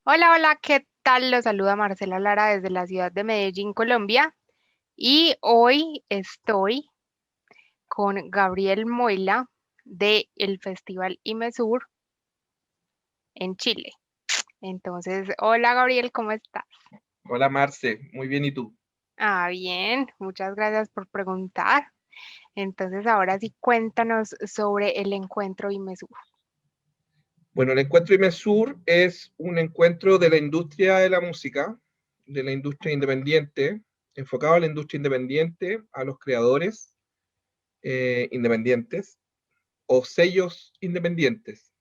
Hola, hola, ¿qué tal? Los saluda Marcela Lara desde la ciudad de Medellín, Colombia. Y hoy estoy con Gabriel Moila de el Festival IMESUR en Chile. Entonces, hola Gabriel, ¿cómo estás? Hola Marce, muy bien, ¿y tú? Bien, muchas gracias por preguntar. Entonces, ahora sí, cuéntanos sobre el encuentro IMESUR. Bueno, el encuentro IMESUR es un encuentro de la industria de la música, de la industria independiente, enfocado a la industria independiente, a los creadores independientes o sellos independientes.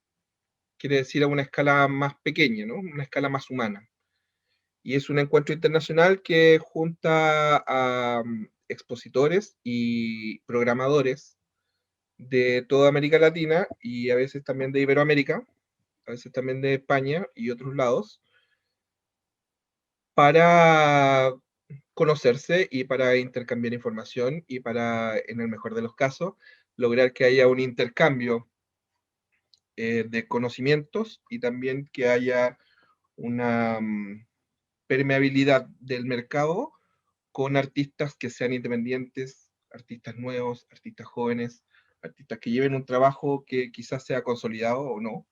Quiere decir a una escala más pequeña, ¿no? Una escala más humana. Y es un encuentro internacional que junta a expositores y programadores de toda América Latina y a veces también de Iberoamérica, a veces también de España y otros lados, para conocerse y para intercambiar información y para, en el mejor de los casos, lograr que haya un intercambio de conocimientos y también que haya una permeabilidad del mercado con artistas que sean independientes, artistas nuevos, artistas jóvenes, artistas que lleven un trabajo que quizás sea consolidado o no,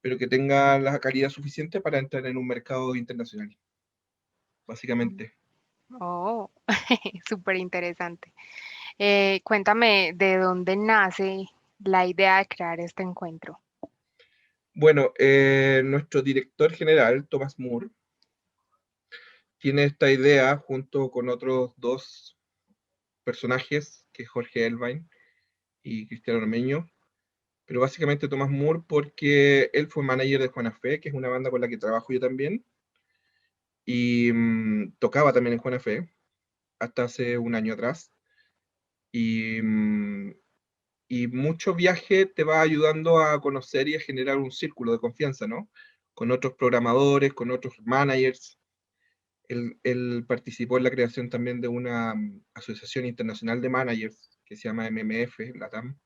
pero que tenga la calidad suficiente para entrar en un mercado internacional, básicamente. Oh, súper interesante. Cuéntame de dónde nace la idea de crear este encuentro. Bueno, nuestro director general, Thomas Moore, tiene esta idea junto con otros dos personajes, que es Jorge Elvain y Cristiano Ormeño, pero básicamente Thomas Moore porque él fue manager de Juana Fe, que es una banda con la que trabajo yo también, y tocaba también en Juana Fe hasta hace un año atrás. Y, y mucho viaje te va ayudando a conocer y a generar un círculo de confianza, ¿no? Con otros programadores, con otros managers. Él participó en la creación también de una asociación internacional de managers que se llama MMF, LATAM,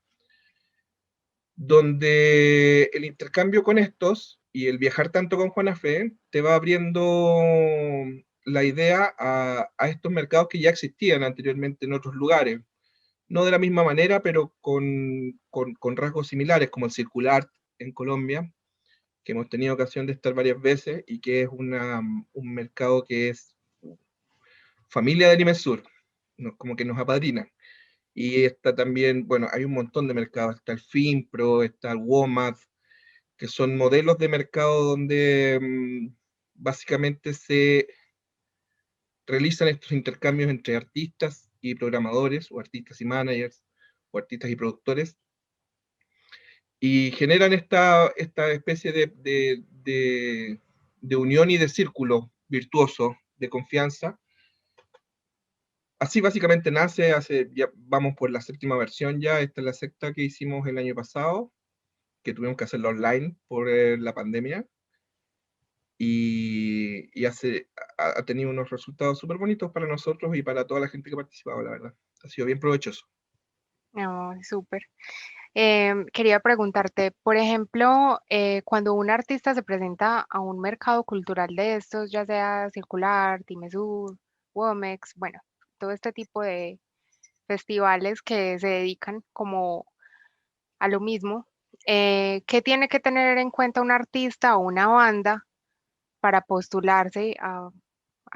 donde el intercambio con estos y el viajar tanto con Juana Fe te va abriendo la idea a estos mercados que ya existían anteriormente en otros lugares. No de la misma manera, pero con rasgos similares, como el circular en Colombia, que hemos tenido ocasión de estar varias veces y que es un mercado que es familia del IMESUR, como que nos apadrina. Y está también, bueno, hay un montón de mercados, está el FinPro, está el WOMAD, que son modelos de mercado donde básicamente se realizan estos intercambios entre artistas y programadores, o artistas y managers, o artistas y productores, y generan esta especie de unión y de círculo virtuoso de confianza. Así básicamente nace, ya vamos por la séptima versión ya, esta es la sexta que hicimos el año pasado, que tuvimos que hacerlo online por la pandemia, ha tenido unos resultados súper bonitos para nosotros y para toda la gente que ha participado, la verdad. Ha sido bien provechoso. Oh, súper. Quería preguntarte, por ejemplo, cuando un artista se presenta a un mercado cultural de estos, ya sea Circular, Timesur, Womex, bueno, todo este tipo de festivales que se dedican como a lo mismo, ¿qué tiene que tener en cuenta un artista o una banda para postularse a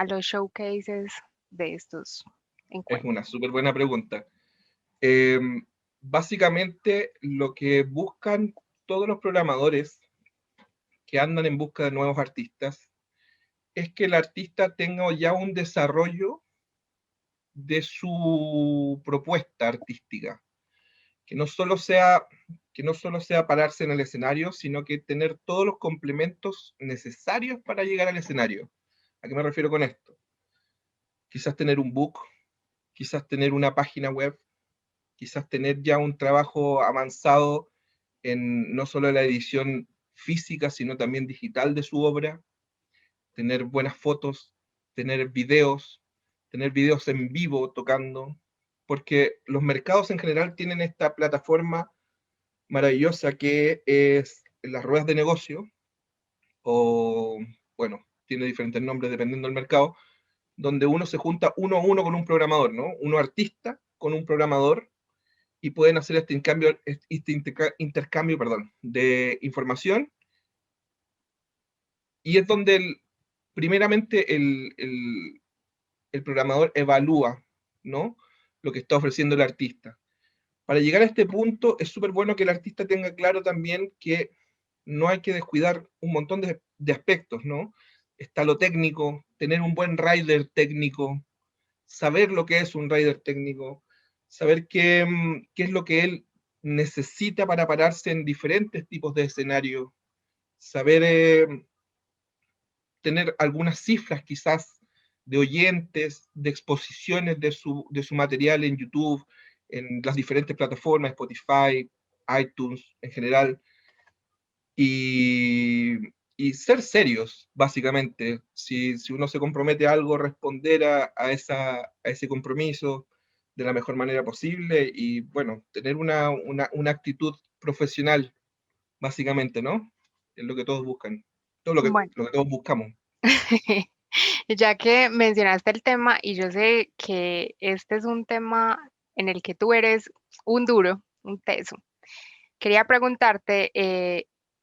los showcases de estos Es encuentros? una súper buena pregunta. Eh, Básicamente, lo que buscan todos los programadores que andan en busca de nuevos artistas es que el artista tenga ya un desarrollo de su propuesta artística, que no solo sea, que no solo sea pararse en el escenario, sino que tener todos los complementos necesarios para llegar al escenario. ¿A qué me refiero con esto? Quizás tener un book, quizás tener una página web, quizás tener ya un trabajo avanzado en no solo la edición física, sino también digital de su obra, tener buenas fotos, tener tener videos en vivo tocando, porque los mercados en general tienen esta plataforma maravillosa que es las ruedas de negocio o tiene diferentes nombres dependiendo del mercado, donde uno se junta uno a uno con un programador, ¿no? Uno artista con un programador y pueden hacer intercambio, perdón, de información y es donde primeramente el programador evalúa, ¿no? Lo que está ofreciendo el artista. Para llegar a este punto es súper bueno que el artista tenga claro también que no hay que descuidar un montón de aspectos, ¿no? Está lo técnico, tener un buen rider técnico, saber lo que es un rider técnico, saber qué es lo que él necesita para pararse en diferentes tipos de escenarios, saber tener algunas cifras quizás de oyentes, de exposiciones de su material en YouTube, en las diferentes plataformas, Spotify, iTunes en general, y, y ser serios, básicamente. Si uno se compromete a algo, responder a ese compromiso de la mejor manera posible y, bueno, tener una actitud profesional, básicamente, ¿no? Es lo que todos buscan, todo Bueno, lo que todos buscamos. ya que mencionaste el tema y yo sé que este es un tema en el que tú eres un duro, un teso. Quería preguntarte,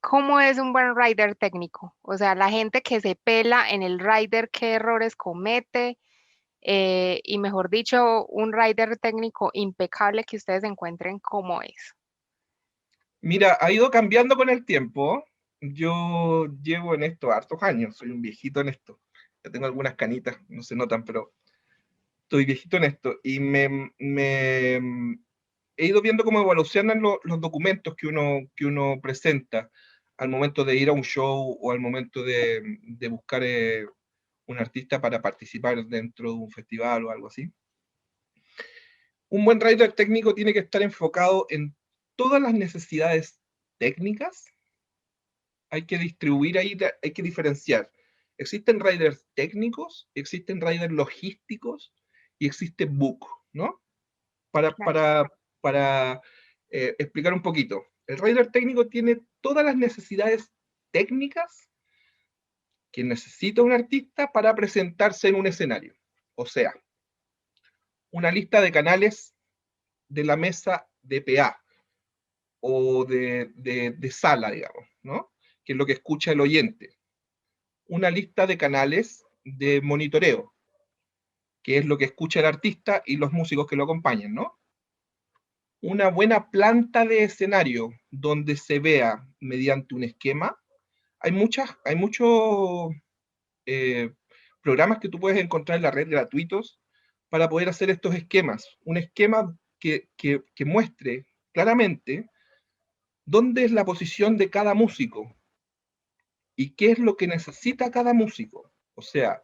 ¿cómo es un buen rider técnico? O sea, la gente que se pela en el rider, ¿qué errores comete? Y mejor dicho, un rider técnico impecable que ustedes encuentren cómo es. Mira, ha ido cambiando con el tiempo. Yo llevo en esto hartos años, soy un viejito en esto. Ya tengo algunas canitas, no se notan, pero estoy viejito en esto. Y he ido viendo cómo evolucionan los documentos que uno presenta al momento de ir a un show o al momento de buscar un artista para participar dentro de un festival o algo así. Un buen writer técnico tiene que estar enfocado en todas las necesidades técnicas. Hay que distribuir ahí, hay que diferenciar. Existen riders técnicos, existen riders logísticos y existe book, ¿no? Para, Claro. para, para explicar un poquito. El rider técnico tiene todas las necesidades técnicas que necesita un artista para presentarse en un escenario. O sea, una lista de canales de la mesa de PA o de sala, digamos, ¿no? Que es lo que escucha el oyente. Una lista de canales de monitoreo, que es lo que escucha el artista y los músicos que lo acompañan, ¿no? Una buena planta de escenario donde se vea mediante un esquema. Hay muchos eh, programas que tú puedes encontrar en la red gratuitos para poder hacer estos esquemas. Un esquema que muestre claramente dónde es la posición de cada músico y qué es lo que necesita cada músico. O sea,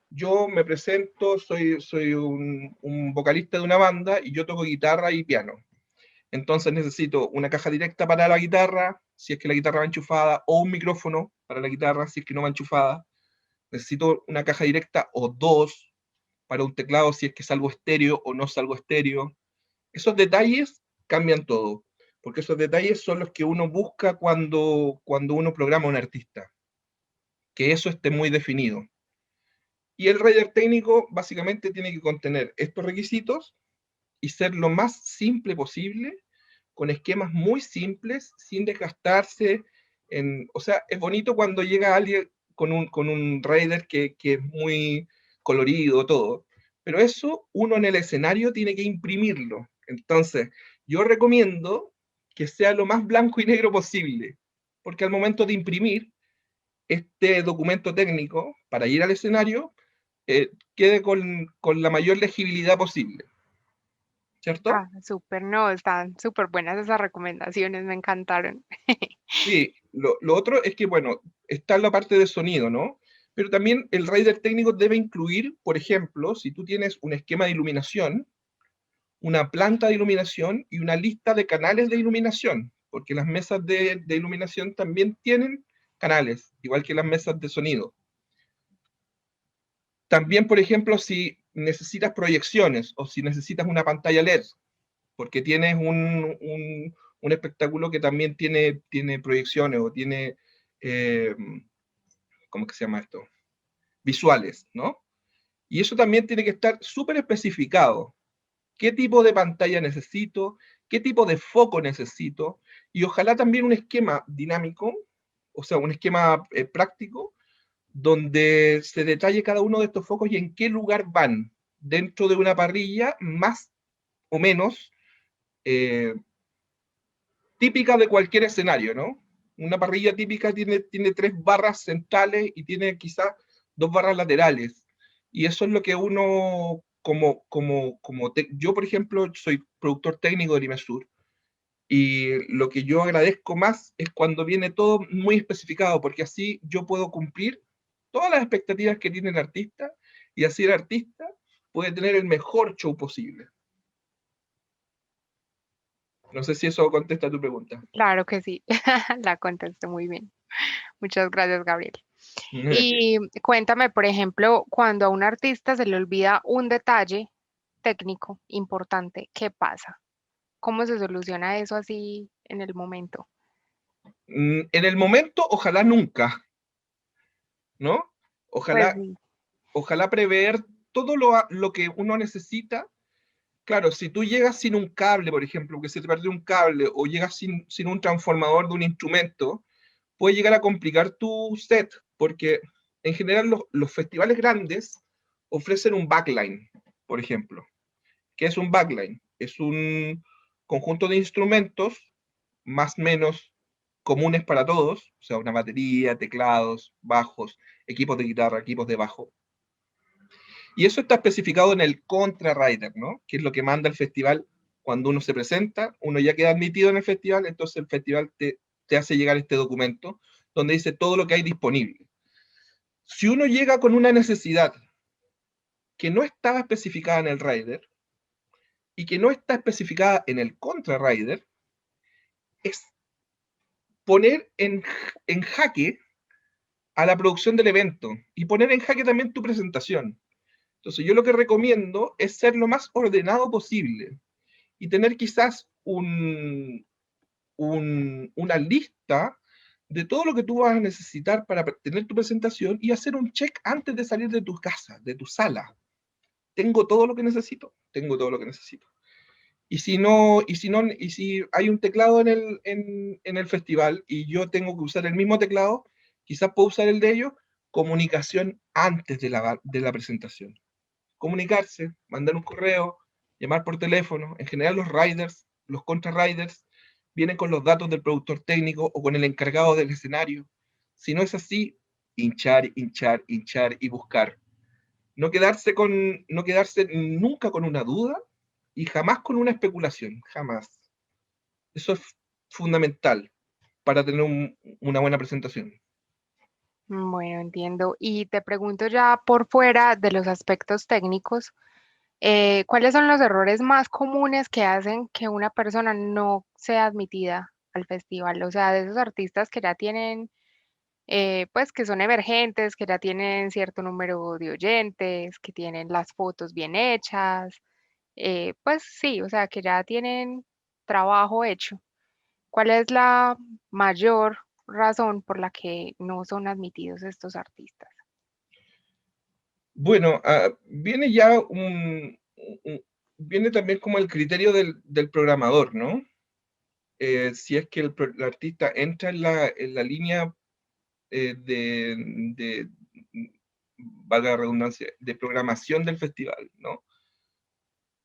yo me presento, soy un vocalista de una banda y yo toco guitarra y piano. Entonces necesito una caja directa para la guitarra, si es que la guitarra va enchufada, o un micrófono para la guitarra, si es que no va enchufada. Necesito una caja directa o dos para un teclado, si es que salgo estéreo o no salgo estéreo. Esos detalles cambian todo, porque esos detalles son los que uno busca cuando uno programa a un artista, que eso esté muy definido. Y el rider técnico básicamente tiene que contener estos requisitos y ser lo más simple posible, con esquemas muy simples, sin desgastarse. O sea, es bonito cuando llega alguien con un rider que es muy colorido, todo, pero eso uno en el escenario tiene que imprimirlo. Entonces, yo recomiendo que sea lo más blanco y negro posible, porque al momento de imprimir este documento técnico para ir al escenario, quede con la mayor legibilidad posible, Ah, ¿cierto? súper, no, están súper buenas esas recomendaciones, me encantaron. Sí, lo otro es que, bueno, está la parte de sonido, ¿no? Pero también el rider técnico debe incluir, por ejemplo, si tú tienes un esquema de iluminación, una planta de iluminación y una lista de canales de iluminación, porque las mesas de iluminación también tienen canales, igual que las mesas de sonido. También, por ejemplo, si necesitas proyecciones o si necesitas una pantalla LED, porque tienes un espectáculo que también tiene proyecciones o tiene, ¿cómo que se llama esto? visuales, ¿no? Y eso también tiene que estar súper especificado. ¿Qué tipo de pantalla necesito? ¿Qué tipo de foco necesito? Y ojalá también un esquema dinámico, o sea, un esquema práctico, donde se detalle cada uno de estos focos y en qué lugar van dentro de una parrilla más o menos eh, típica de cualquier escenario, ¿no? Una parrilla típica tiene 3 barras centrales y tiene quizás 2 barras laterales. Y eso es lo que uno, yo por ejemplo, soy productor técnico de Limesur, y lo que yo agradezco más es cuando viene todo muy especificado, porque así yo puedo cumplir todas las expectativas que tiene el artista, y así el artista puede tener el mejor show posible. No sé si eso contesta tu pregunta. Claro que sí, la contesté muy bien. Muchas gracias, Gabriel. Y cuéntame, por ejemplo, cuando a un artista se le olvida un detalle técnico importante, ¿qué pasa? ¿Cómo se soluciona eso así en el momento? En el momento, ojalá nunca, ¿no? Pues Ojalá, sí, ojalá prever todo lo que uno necesita. Claro, si tú llegas sin un cable, por ejemplo, que se te perdió un cable, o llegas sin un transformador de un instrumento, puede llegar a complicar tu set, porque en general los festivales grandes ofrecen un backline, por ejemplo. ¿Qué es un backline? Es un conjunto de instrumentos más o menos comunes para todos, o sea, una batería, teclados, bajos, equipos de guitarra, equipos de bajo. Y eso está especificado en el Contra-Rider, ¿no? Que es lo que manda el festival cuando uno se presenta, uno ya queda admitido en el festival, entonces el festival te hace llegar este documento donde dice todo lo que hay disponible. Si uno llega con una necesidad que no estaba especificada en el rider y que no está especificada en el Contra-Rider, es poner en jaque a la producción del evento y poner en jaque también tu presentación. Entonces yo lo que recomiendo es ser lo más ordenado posible y tener quizás una lista de todo lo que tú vas a necesitar para tener tu presentación y hacer un check antes de salir de tu casa, de tu sala. Tengo todo lo que necesito, tengo todo lo que necesito. Y si hay un teclado en el festival y yo tengo que usar el mismo teclado, quizás puedo usar el de ellos, comunicación antes de la presentación. Comunicarse, mandar un correo, llamar por teléfono. En general los riders, los contra-riders, vienen con los datos del productor técnico o con el encargado del escenario. Si no es así, hinchar, hinchar, hinchar y buscar. No quedarse nunca con una duda y jamás con una especulación, jamás. Eso es fundamental para tener una buena presentación. bueno, entiendo. Y te pregunto ya por fuera de los aspectos técnicos, ¿cuáles son los errores más comunes que hacen que una persona no sea admitida al festival? O sea, de esos artistas que ya tienen, pues que son emergentes, que ya tienen cierto número de oyentes, que tienen las fotos bien hechas, pues sí, o sea, que ya tienen trabajo hecho. ¿Cuál es la mayor razón por la que no son admitidos estos artistas? Bueno, viene ya viene también como el criterio del programador, ¿no? Si es que el artista entra en la línea de, valga la redundancia, de programación del festival, ¿no?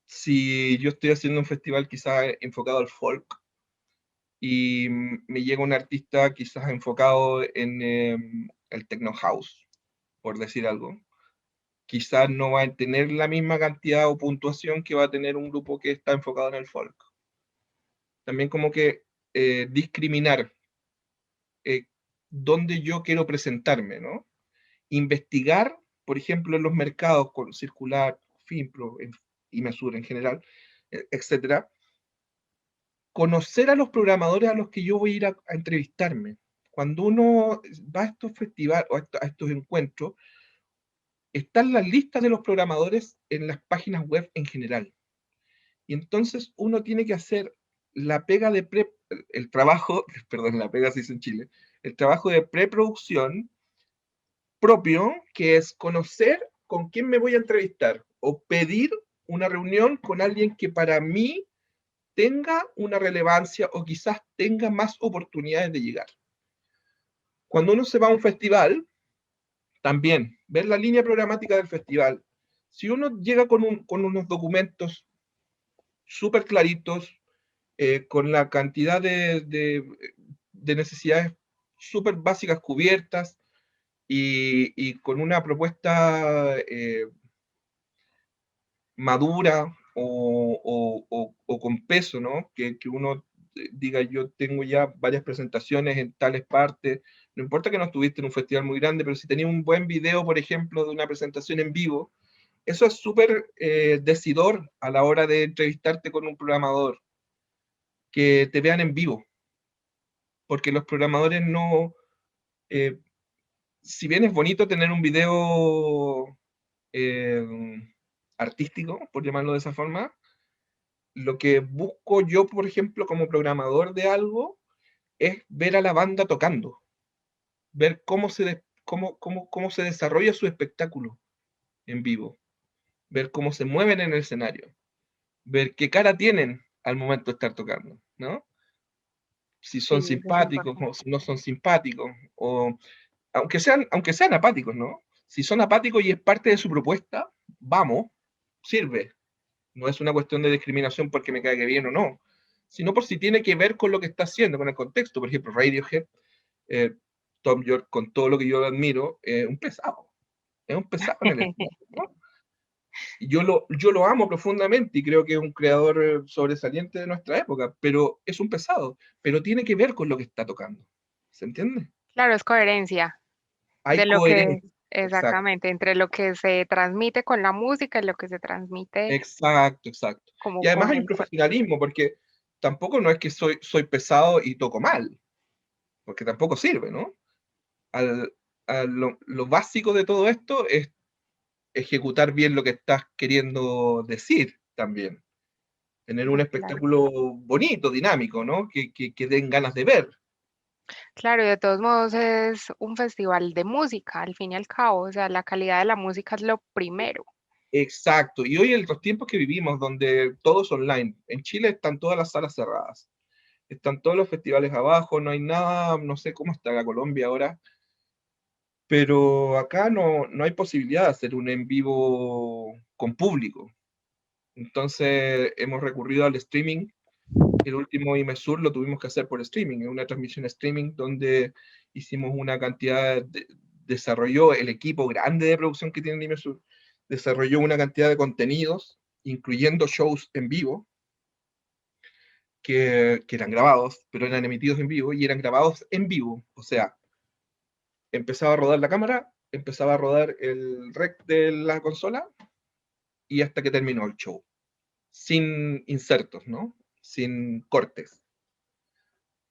Si yo estoy haciendo un festival quizás enfocado al folk y me llega un artista quizás enfocado en el techno house, por decir algo, quizás no va a tener la misma cantidad o puntuación que va a tener un grupo que está enfocado en el folk. También como que discriminar eh, dónde yo quiero presentarme, ¿no? Investigar, por ejemplo, en los mercados con Circular, Finpro y Mesura en general, etcétera, conocer a los programadores a los que yo voy a ir a entrevistarme. Cuando uno va a estos festivales o a estos encuentros, están las listas de los programadores en las páginas web en general. Y entonces uno tiene que hacer la pega de el trabajo, perdón, la pega se dice en Chile, el trabajo de preproducción propio, que es conocer con quién me voy a entrevistar o pedir una reunión con alguien que para mí tenga una relevancia o quizás tenga más oportunidades de llegar. Cuando uno se va a un festival, también ver la línea programática del festival. Si uno llega con unos documentos súper claritos, con la cantidad de necesidades súper básicas cubiertas y con una propuesta madura o con peso, ¿no? Que uno diga, yo tengo ya varias presentaciones en tales partes, no importa que no estuviste en un festival muy grande, pero si tenías un buen video, por ejemplo, de una presentación en vivo, eso es súper decidor a la hora de entrevistarte con un programador, que te vean en vivo, porque los programadores no, eh, si bien es bonito tener un video eh, artístico, por llamarlo de esa forma, lo que busco yo, por ejemplo, como programador de algo, es ver a la banda tocando, ver cómo se desarrolla su espectáculo en vivo, ver cómo se mueven en el escenario, ver qué cara tienen al momento de estar tocando, ¿no? Si son Sí, eso es simpáticos o importante. si no son simpáticos, o aunque sean apáticos, ¿no? Si son apáticos y es parte de su propuesta, vamos, sirve. No es una cuestión de discriminación porque me caiga bien o no, sino por si tiene que ver con lo que está haciendo, con el contexto. Por ejemplo, Radiohead, eh, Tom York, con todo lo que yo admiro, es un pesado en el escenario, ¿no? Y yo lo amo profundamente y creo que es un creador sobresaliente de nuestra época, pero es un pesado, pero tiene que ver con lo que está tocando. ¿Se entiende? Claro, es coherencia Hay de lo que, coherencia. Exacto, exactamente, entre lo que se transmite con la música y lo que se transmite exacto, exacto. como Y además con hay un el cuerpo. profesionalismo, porque tampoco no es que soy pesado y toco mal, porque tampoco sirve, ¿no? Al, lo básico de todo esto es ejecutar bien lo que estás queriendo decir también. Tener un Sí, claro. espectáculo bonito, dinámico, ¿no? Que den ganas de ver. Claro, y de todos modos es un festival de música, al fin y al cabo, o sea, la calidad de la música es lo primero. Exacto. Y hoy en los tiempos que vivimos, donde todo es online, en Chile están todas las salas cerradas, están todos los festivales abajo, no hay nada, no sé cómo está la Colombia ahora, pero acá no hay posibilidad de hacer un en vivo con público. Entonces hemos recurrido al streaming. El último IMESUR lo tuvimos que hacer por streaming, es una transmisión streaming donde hicimos una cantidad, desarrolló el equipo grande de producción que tiene IMESUR, desarrolló una cantidad de contenidos, incluyendo shows en vivo, que eran grabados, pero eran emitidos en vivo y eran grabados en vivo. O sea, empezaba a rodar la cámara, empezaba a rodar el rec de la consola y hasta que terminó el show, sin insertos, ¿no? Sin cortes,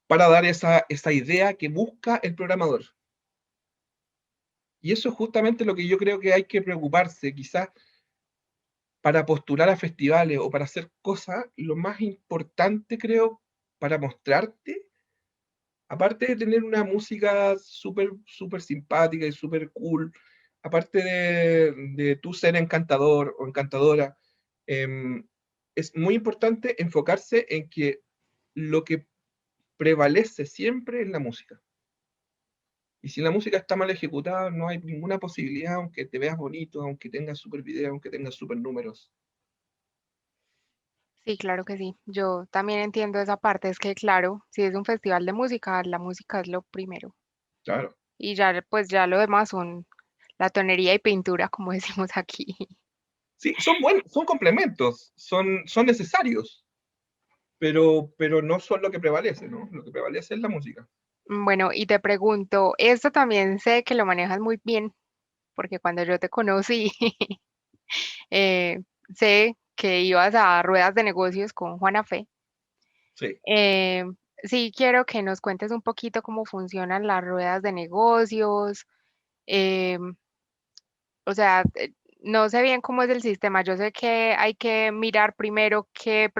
para dar esa idea que busca el programador. Y eso es justamente lo que yo creo que hay que preocuparse, quizás para postular a festivales o para hacer cosas, lo más importante creo para mostrarte, aparte de tener una música súper, súper simpática y súper cool, aparte de tú ser encantador o encantadora, em, es muy importante enfocarse en que lo que prevalece siempre es la música. Y si la música está mal ejecutada, no hay ninguna posibilidad, aunque te veas bonito, aunque tengas super video, aunque tengas super números. Sí, claro que sí. Yo también entiendo esa parte, es que claro, si es un festival de música, la música es lo primero. Claro. Y ya pues ya lo demás son la tonería y pintura, como decimos aquí. Sí, son buenos, son complementos, son necesarios, pero no son lo que prevalece, ¿no? Lo que prevalece es la música. Bueno, y te pregunto, esto también sé que lo manejas muy bien, porque cuando yo te conocí, eh, sé que ibas a ruedas de negocios con Juana Fe. Sí. Eh, sí, quiero que nos cuentes un poquito cómo funcionan las ruedas de negocios. eh, o sea, no sé bien cómo es el sistema. Yo sé que hay que mirar primero qué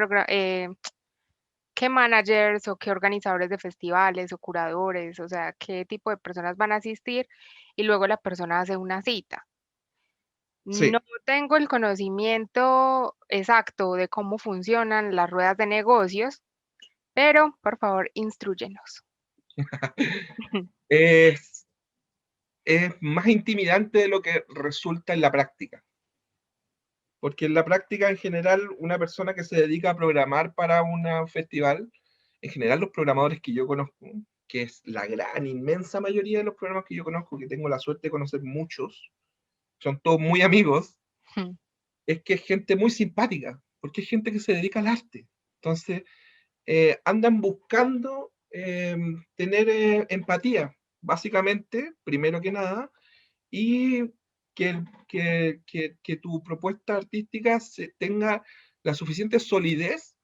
managers o qué organizadores de festivales o curadores, o sea, qué tipo de personas van a asistir. y luego la persona hace una cita. No Sí. tengo el conocimiento exacto de cómo funcionan las ruedas de negocios, pero por favor, instrúyenos. Es, es más intimidante de lo que resulta en la práctica. Porque en la práctica, en general, una persona que se dedica a programar para un festival, en general los programadores que yo conozco, que es la gran, inmensa mayoría de los programas que yo conozco, que tengo la suerte de conocer muchos, son todos muy amigos, es que es gente muy simpática, porque es gente que se dedica al arte. Entonces, andan buscando tener empatía, básicamente, primero que nada, y que tu propuesta artística tenga la suficiente solidez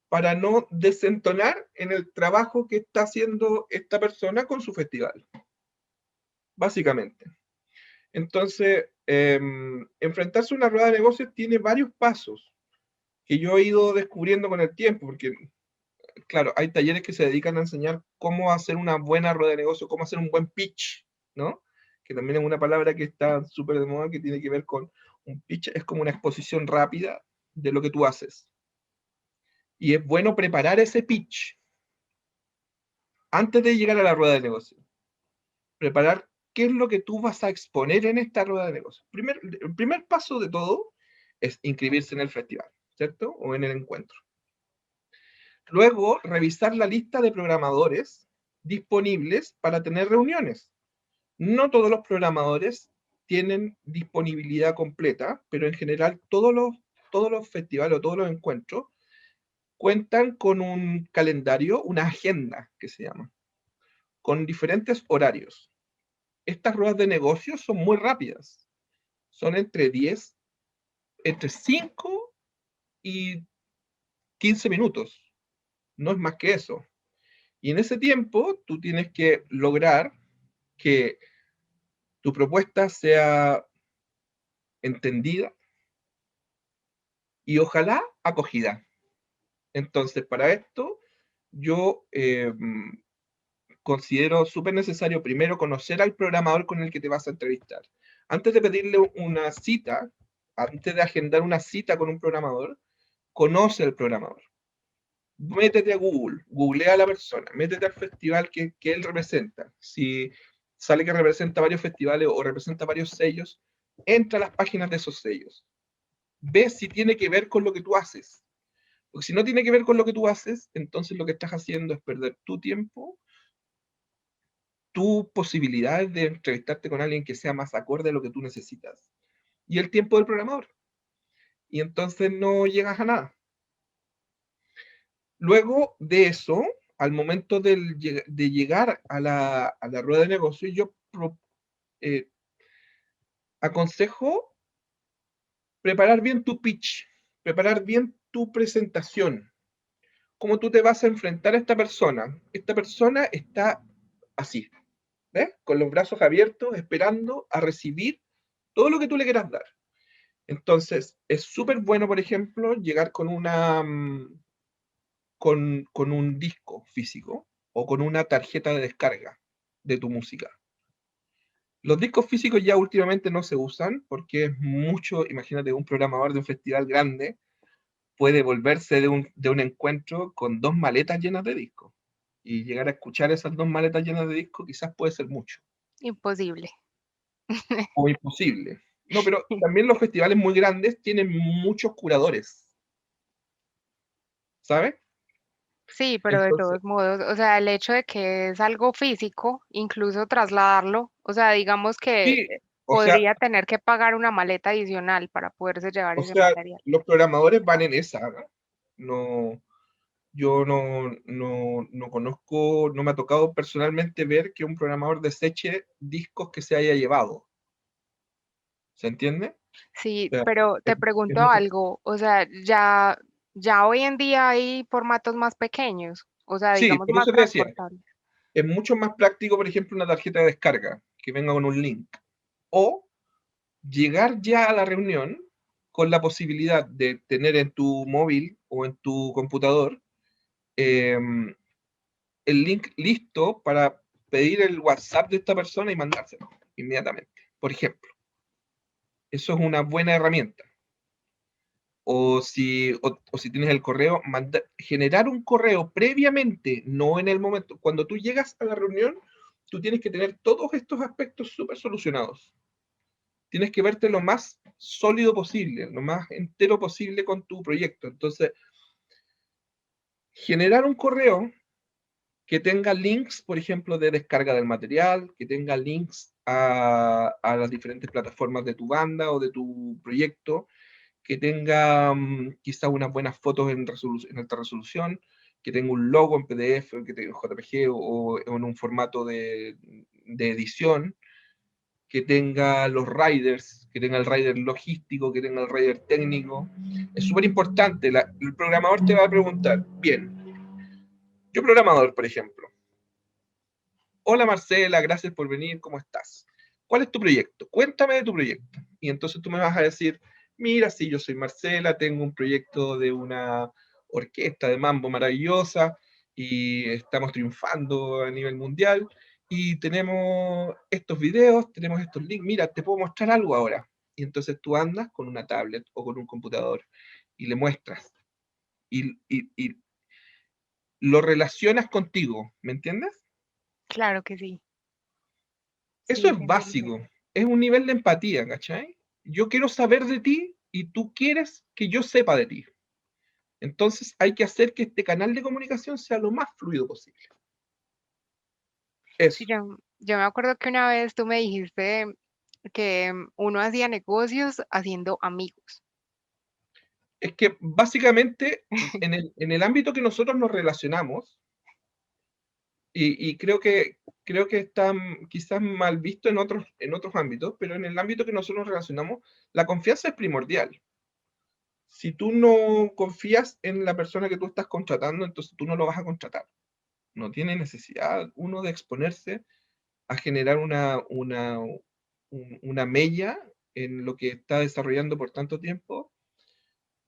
para no desentonar en el trabajo que está haciendo esta persona con su festival, básicamente. Entonces, enfrentarse a una rueda de negocios tiene varios pasos que yo he ido descubriendo con el tiempo, porque, claro, hay talleres que se dedican a enseñar cómo hacer una buena rueda de negocio, cómo hacer un buen pitch, ¿no? Que también es una palabra que está súper de moda, que tiene que ver con un pitch, es como una exposición rápida de lo que tú haces. Y es bueno preparar ese pitch antes de llegar a la rueda de negocio. Preparar qué es lo que tú vas a exponer en esta rueda de negocio. El primer paso de todo es inscribirse en el festival, ¿cierto? O en el encuentro. Luego, revisar la lista de programadores disponibles para tener reuniones. No todos los programadores tienen disponibilidad completa, pero en general todos los festivales o todos los encuentros cuentan con un calendario, una agenda que se llama, con diferentes horarios. Estas ruedas de negocios son muy rápidas, son entre 5 y 15 minutos, no es más que eso. Y en ese tiempo tú tienes que lograr que tu propuesta sea entendida y ojalá acogida. Entonces, para esto, yo considero súper necesario primero conocer al programador con el que te vas a entrevistar. Antes de pedirle una cita, antes de agendar una cita con un programador, conoce al programador. Métete a Google, googlea a la persona, métete al festival que él representa. Si sale que representa varios festivales o representa varios sellos, entra a las páginas de esos sellos. Ve si tiene que ver con lo que tú haces. Porque si no tiene que ver con lo que tú haces, entonces lo que estás haciendo es perder tu tiempo, tu posibilidad de entrevistarte con alguien que sea más acorde a lo que tú necesitas y el tiempo del programador. Y entonces no llegas a nada. Luego de eso, al momento de llegar a la rueda de negocio, yo eh, aconsejo preparar bien tu pitch, preparar bien tu presentación, cómo tú te vas a enfrentar a esta persona. Esta persona está así, ¿ves? Con los brazos abiertos, esperando a recibir todo lo que tú le quieras dar. Entonces, es súper bueno, por ejemplo, llegar con un disco físico o con una tarjeta de descarga de tu música. Los discos físicos ya últimamente no se usan porque es mucho, imagínate, un programador de un festival grande puede volverse de un encuentro con dos maletas llenas de discos. Y llegar a escuchar esas dos maletas llenas de discos quizás puede ser mucho Imposible. o imposible. No, pero también los festivales muy grandes tienen muchos curadores, ¿sabes? Sí, pero de Entonces, todos modos, o sea, el hecho de que es algo físico, incluso trasladarlo, o sea, digamos que sí, o sea, podría tener que pagar una maleta adicional para poderse llevar o ese sea, material. los programadores van en esa, ¿no? No, yo no conozco, no me ha tocado personalmente ver que un programador deseche discos que se haya llevado. ¿Se entiende? Sí, O sea, pero te es pregunto mucho. algo, o sea, ya hoy en día hay formatos más pequeños, o sea, Sí, digamos por más eso te decía, transportables. es mucho más práctico, por ejemplo, una tarjeta de descarga que venga con un link. O llegar ya a la reunión con la posibilidad de tener en tu móvil o en tu computador eh, el link listo para pedir el WhatsApp de esta persona y mandárselo. inmediatamente. Por ejemplo, eso es una buena herramienta. O si tienes el correo, generar un correo previamente, no en el momento. Cuando tú llegas a la reunión, tú tienes que tener todos estos aspectos súper solucionados. Tienes que verte lo más sólido posible, lo más entero posible con tu proyecto. Entonces, generar un correo que tenga links, por ejemplo, de descarga del material, que tenga links a las diferentes plataformas de tu banda o de tu proyecto, que tenga quizá unas buenas fotos en alta resolución, que tenga un logo en PDF, que tenga JPG o en un formato de edición, que tenga los riders, que tenga el rider logístico, que tenga el rider técnico. Es súper importante. El programador te va a preguntar, bien, yo programador, por ejemplo, hola Marcela, gracias por venir, ¿cómo estás? ¿Cuál es tu proyecto? Cuéntame de tu proyecto. Y entonces tú me vas a decir, mira, sí, yo soy Marcela, tengo un proyecto de una orquesta de mambo maravillosa y estamos triunfando a nivel mundial y tenemos estos videos, tenemos estos links, mira, te puedo mostrar algo ahora. Y entonces tú andas con una tablet o con un computador y le muestras y lo relacionas contigo, ¿me entiendes? Claro que sí. Eso Sí, es te entiendo. básico, es un nivel de empatía, ¿cachai? Yo quiero saber de ti y tú quieres que yo sepa de ti. Entonces hay que hacer que este canal de comunicación sea lo más fluido posible. Sí, Eso. yo me acuerdo que una vez tú me dijiste que uno hacía negocios haciendo amigos. Es que básicamente en el ámbito que nosotros nos relacionamos, y creo que está quizás mal visto en otros ámbitos, pero en el ámbito que nosotros nos relacionamos, la confianza es primordial. Si tú no confías en la persona que tú estás contratando, entonces tú no lo vas a contratar. No tiene necesidad uno de exponerse a generar una mella en lo que está desarrollando por tanto tiempo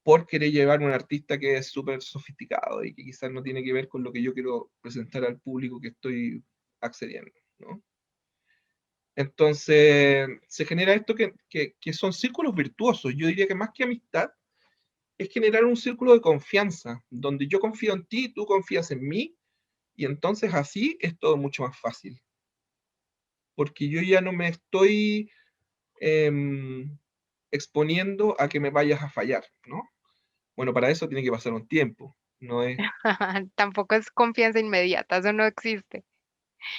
por querer llevar un artista que es súper sofisticado y que quizás no tiene que ver con lo que yo quiero presentar al público que estoy accediendo, ¿no? Entonces, se genera esto que son círculos virtuosos. Yo diría que más que amistad, es generar un círculo de confianza, donde yo confío en ti, tú confías en mí, y entonces así es todo mucho más fácil, porque yo ya no me estoy exponiendo a que me vayas a fallar, ¿no? Bueno, para eso tiene que pasar un tiempo, no es... Tampoco es confianza inmediata, eso no existe.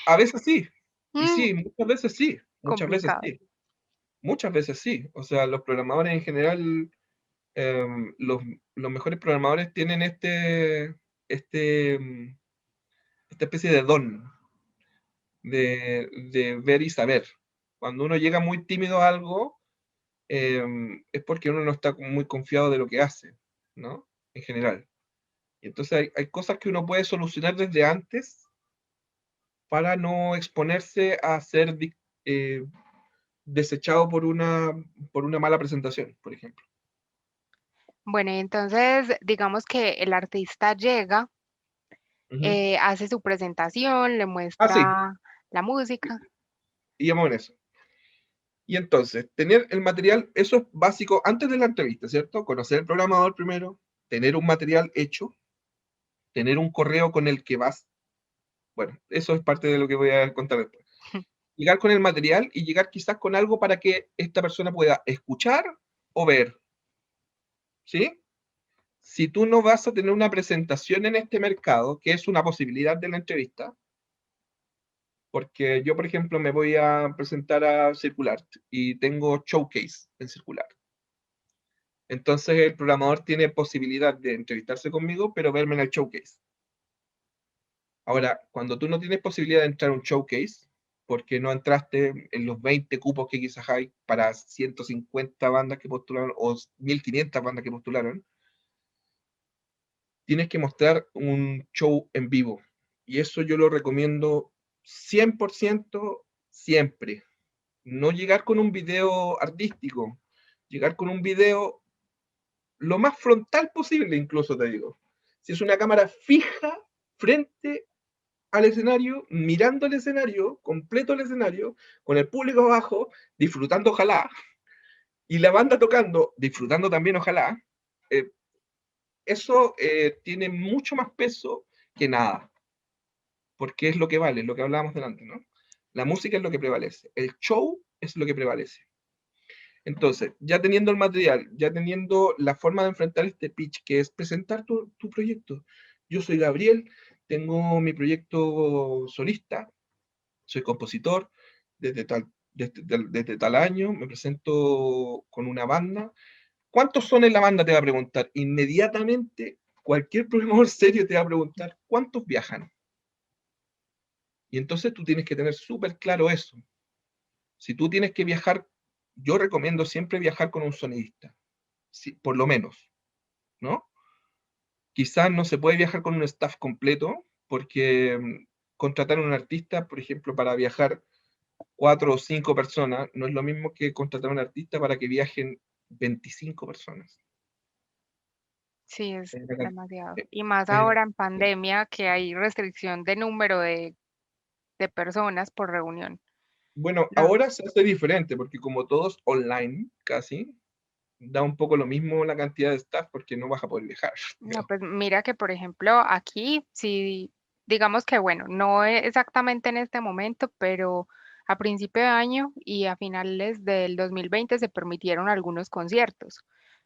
A veces sí, y Mm, sí, muchas veces sí, muchas veces complicado. sí, muchas veces sí. O sea, los programadores en general, los mejores programadores tienen este, esta especie de don de ver y saber. Cuando uno llega muy tímido a algo, es porque uno no está muy confiado de lo que hace, ¿no? En general. Y entonces hay cosas que uno puede solucionar desde antes para no exponerse a ser eh, desechado por una mala presentación, por ejemplo. Bueno, y entonces digamos que el artista llega, Ujú. hace su presentación, le Ah, sí, muestra la música. íbamos en eso. Y entonces, tener el material, eso es básico antes de la entrevista, ¿cierto? Conocer el programador primero, tener un material hecho, tener un correo con el que vas. Bueno, eso es parte de lo que voy a contar después. Llegar con el material y llegar quizás con algo para que esta persona pueda escuchar o ver, ¿sí? Si tú no vas a tener una presentación en este mercado, que es una posibilidad de la entrevista, porque yo, por ejemplo, me voy a presentar a Circular y tengo showcase en Circular. Entonces el programador tiene posibilidad de entrevistarse conmigo, pero verme en el showcase. Ahora, cuando tú no tienes posibilidad de entrar a un showcase, porque no entraste en los 20 cupos que quizás hay para 150 bandas que postularon o 1500 bandas que postularon, tienes que mostrar un show en vivo. Y eso yo lo recomiendo 100% siempre. No llegar con un video artístico, llegar con un video lo más frontal posible, incluso te digo. Si es una cámara fija frente al escenario, mirando el escenario, completo el escenario, con el público abajo, disfrutando ojalá, y la banda tocando, disfrutando también ojalá, eh, eso tiene mucho más peso que nada, porque es lo que vale, lo que hablábamos delante, ¿no? La música es lo que prevalece, el show es lo que prevalece. Entonces, ya teniendo el material, ya teniendo la forma de enfrentar este pitch, que es presentar tu proyecto. Yo soy Gabriel, tengo mi proyecto solista, soy compositor desde tal año, me presento con una banda. ¿Cuántos son en la banda? Te va a preguntar. Inmediatamente, cualquier programador serio te va a preguntar, ¿cuántos viajan? Y entonces tú tienes que tener súper claro eso. Si tú tienes que viajar, yo recomiendo siempre viajar con un sonidista, sí, por lo menos, ¿no? Quizás no se puede viajar con un staff completo, porque contratar a un artista, por ejemplo, para viajar 4 o 5 personas, no es lo mismo que contratar a un artista para que viajen 25 personas. Sí, es Es una demasiado. eh, Y más es una ahora en pandemia que hay restricción de número de personas por reunión. Bueno, No, ahora se hace diferente, porque como todos online, casi, da un poco lo mismo la cantidad de staff porque no vas a poder viajar, no, digamos. pues mira que por ejemplo aquí, sí, digamos que bueno, no exactamente en este momento, pero a principio de año y a finales del 2020 se permitieron algunos conciertos.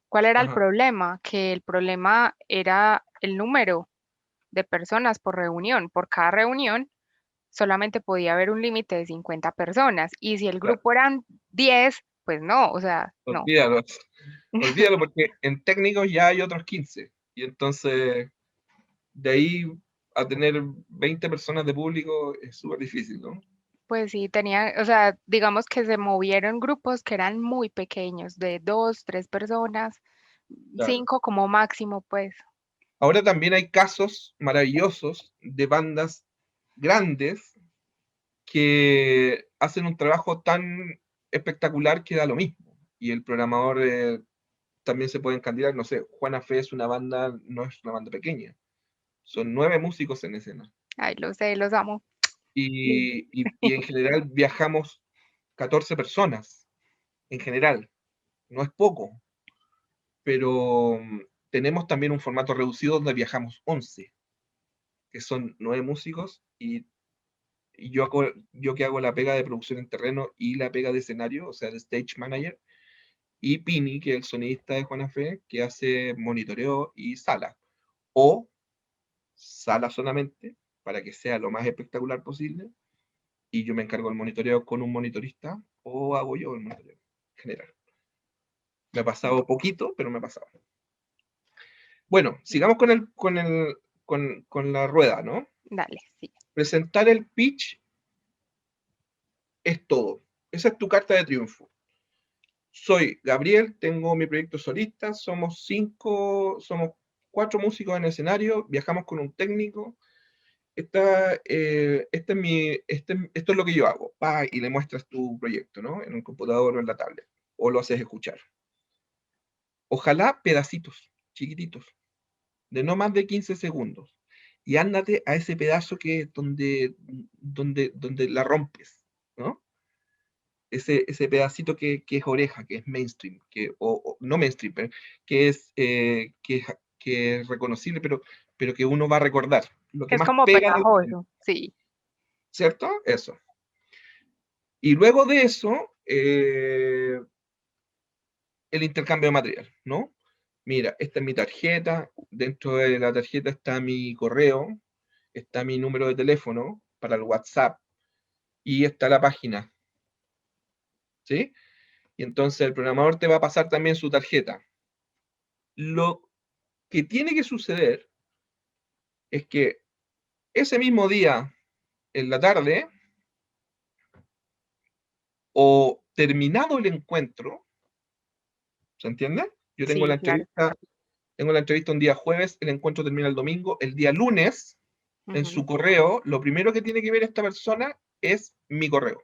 ¿Cuál era el Ajá, problema? Que el problema era el número de personas por reunión. Por cada reunión solamente podía haber un límite de 50 personas y si el claro, grupo eran 10, pues no, o sea, no. olvídalo, olvídalo porque en técnicos ya hay otros 15 y entonces de ahí a tener 20 personas de público es súper difícil, ¿no? Pues sí, tenía, o sea, digamos que se movieron grupos que eran muy pequeños, de dos, tres personas, Claro. cinco como máximo, pues. Ahora también hay casos maravillosos de bandas grandes que hacen un trabajo tan espectacular que da lo mismo. Y el programador también se puede candidatar, no sé, Juana Fe es una banda, no es una banda pequeña, son 9 músicos en escena. Ay, lo sé, los amo. Sí. Y en general viajamos 14 personas, en general, no es poco, pero tenemos también un formato reducido donde viajamos 11, que son 9 músicos, y yo que hago la pega de producción en terreno y la pega de escenario, o sea, de stage manager, y Pini, que es el sonidista de Juana Fe, que hace monitoreo y sala, o sala solamente, para que sea lo más espectacular posible, y yo me encargo del monitoreo con un monitorista, o hago yo el monitoreo en general. Me ha pasado poquito, pero me ha pasado. Bueno, sigamos con la rueda, ¿no? Dale, sí. Presentar el pitch es todo. Esa es tu carta de triunfo. Soy Gabriel, tengo mi proyecto solista, somos 4 músicos en el escenario, viajamos con un técnico. Esto es lo que yo hago. Pa, y le muestras tu proyecto, ¿no? En un computador o en la tablet. O lo haces escuchar. Ojalá pedacitos, chiquititos, de no más de 15 segundos. Y ándate a ese pedazo que donde la rompes, ¿no? Ese pedacito que es oreja, que es mainstream, o no mainstream, pero que es reconocible, pero que uno va a recordar. Lo Que que es más como pega del momento, pegajoso, sí. ¿cierto? Eso. Y luego de eso, el intercambio de material, ¿no? Mira, esta es mi tarjeta, dentro de la tarjeta está mi correo, está mi número de teléfono para el WhatsApp y está la página, ¿sí? Y entonces el programador te va a pasar también su tarjeta. Lo que tiene que suceder es que ese mismo día, en la tarde, o terminado el encuentro, ¿se entiende? Yo Sí, claro. tengo la entrevista un día jueves, el encuentro termina el domingo, el día lunes, en Ujú. su correo, lo primero que tiene que ver esta persona es mi correo.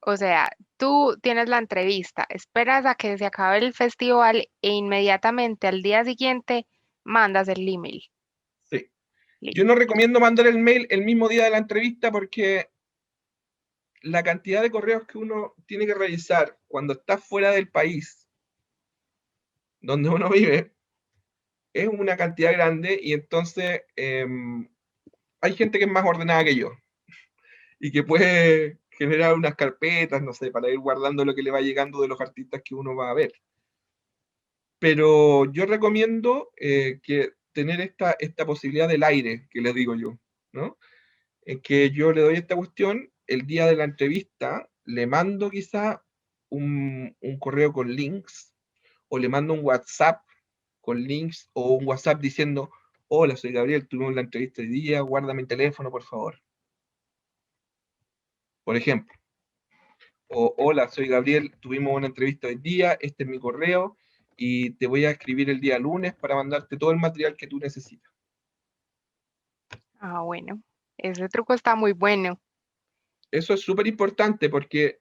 O sea, tú tienes la entrevista, esperas a que se acabe el festival e inmediatamente al día siguiente mandas el email. Sí. Yo no recomiendo mandar el mail el mismo día de la entrevista porque la cantidad de correos que uno tiene que revisar cuando está fuera del país donde uno vive es una cantidad grande y entonces hay gente que es más ordenada que yo y que puede generar unas carpetas, no sé, para ir guardando lo que le va llegando de los artistas que uno va a ver. Pero yo recomiendo que tener esta posibilidad del aire, que les digo yo, ¿no? En que yo le doy esta cuestión, el día de la entrevista, le mando quizá un correo con links, o le mando un WhatsApp con links, o un WhatsApp diciendo, hola, soy Gabriel, tuvimos la entrevista hoy día, guarda mi teléfono, por favor. Por ejemplo, o hola, soy Gabriel, tuvimos una entrevista hoy día, este es mi correo, y te voy a escribir el día lunes para mandarte todo el material que tú necesitas. Ah, bueno, ese truco está muy bueno. Eso es súper importante porque,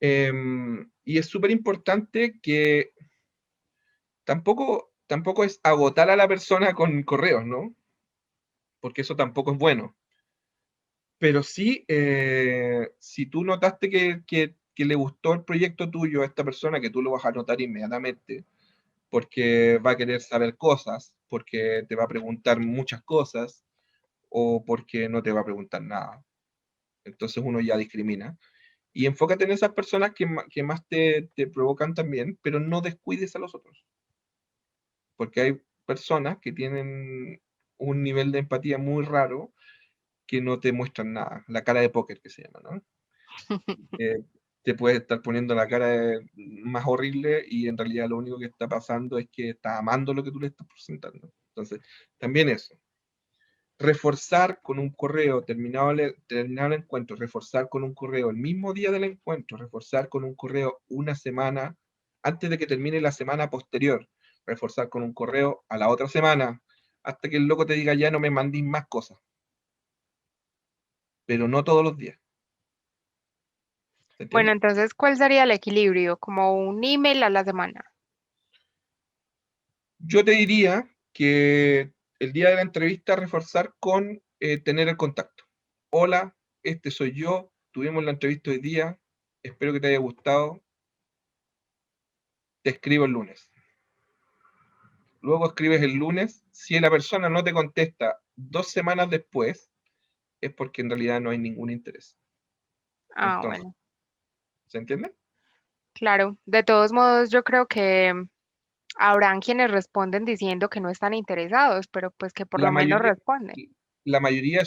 y es súper importante que tampoco es agotar a la persona con correos, ¿no? Porque eso tampoco es bueno. Pero sí, si tú notaste que le gustó el proyecto tuyo a esta persona, que tú lo vas a notar inmediatamente, porque va a querer saber cosas, porque te va a preguntar muchas cosas, o porque no te va a preguntar nada. Entonces uno ya discrimina. Y enfócate en esas personas que más te provocan también, pero no descuides a los otros. Porque hay personas que tienen un nivel de empatía muy raro que no te muestran nada. La cara de póker que se llama, ¿no? Eh, te puede estar poniendo la cara más horrible y en realidad lo único que está pasando es que está amando lo que tú le estás presentando. Entonces, también eso. Reforzar con un correo, terminado el encuentro, reforzar con un correo el mismo día del encuentro, reforzar con un correo una semana antes de que termine la semana posterior, reforzar con un correo a la otra semana, hasta que el loco te diga ya no me mandís más cosas, pero no todos los días. ¿Se Bueno, entiende? entonces, ¿cuál sería el equilibrio? Como un email a la semana. Yo te diría que el día de la entrevista reforzar con tener el contacto. Hola, este soy yo, tuvimos la entrevista hoy día, espero que te haya gustado, te escribo el lunes. Luego escribes el lunes, si la persona no te contesta 2 semanas después, es porque en realidad no hay ningún interés. Ah, Entonces, bueno, ¿se entiende? claro. De todos modos, yo creo que habrán quienes responden diciendo que no están interesados, pero pues que por lo La menos mayoría, responden. la mayoría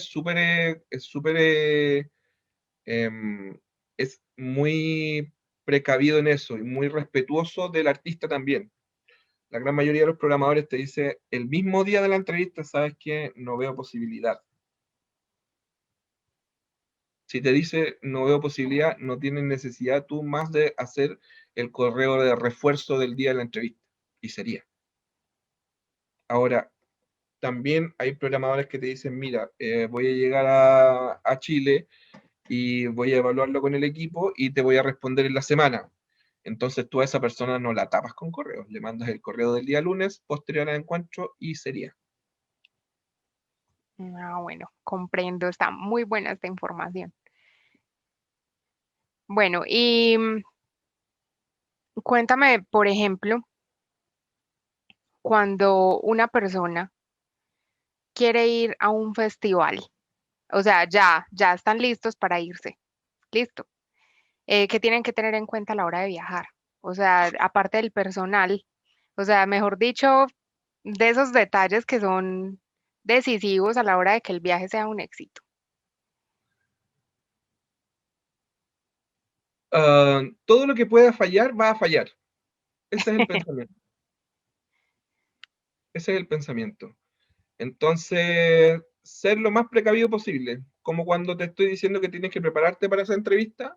em, es muy precavido en eso y muy respetuoso del artista también. La gran mayoría de los programadores te dice el mismo día de la entrevista, sabes que no veo posibilidad. Si te dice no veo posibilidad, no tienes necesidad tú más de hacer el correo de refuerzo del día de la entrevista. Y sería. Ahora, también hay programadores que te dicen, mira, voy a llegar a Chile y voy a evaluarlo con el equipo y te voy a responder en la semana. Entonces tú a esa persona no la tapas con correo, le mandas el correo del día lunes, posterior al encuentro y sería. Ah, bueno, comprendo. Está muy buena esta información. Bueno, y cuéntame, por ejemplo, cuando una persona quiere ir a un festival, o sea, ya están listos para irse, listo. ¿Qué tienen que tener en cuenta a la hora de viajar? O sea, aparte del personal, o sea, mejor dicho, de esos detalles que son decisivos a la hora de que el viaje sea un éxito. Todo lo que pueda fallar va a fallar. Ese es el pensamiento. Ese es el pensamiento. Entonces, ser lo más precavido posible. Como cuando te estoy diciendo que tienes que prepararte para esa entrevista,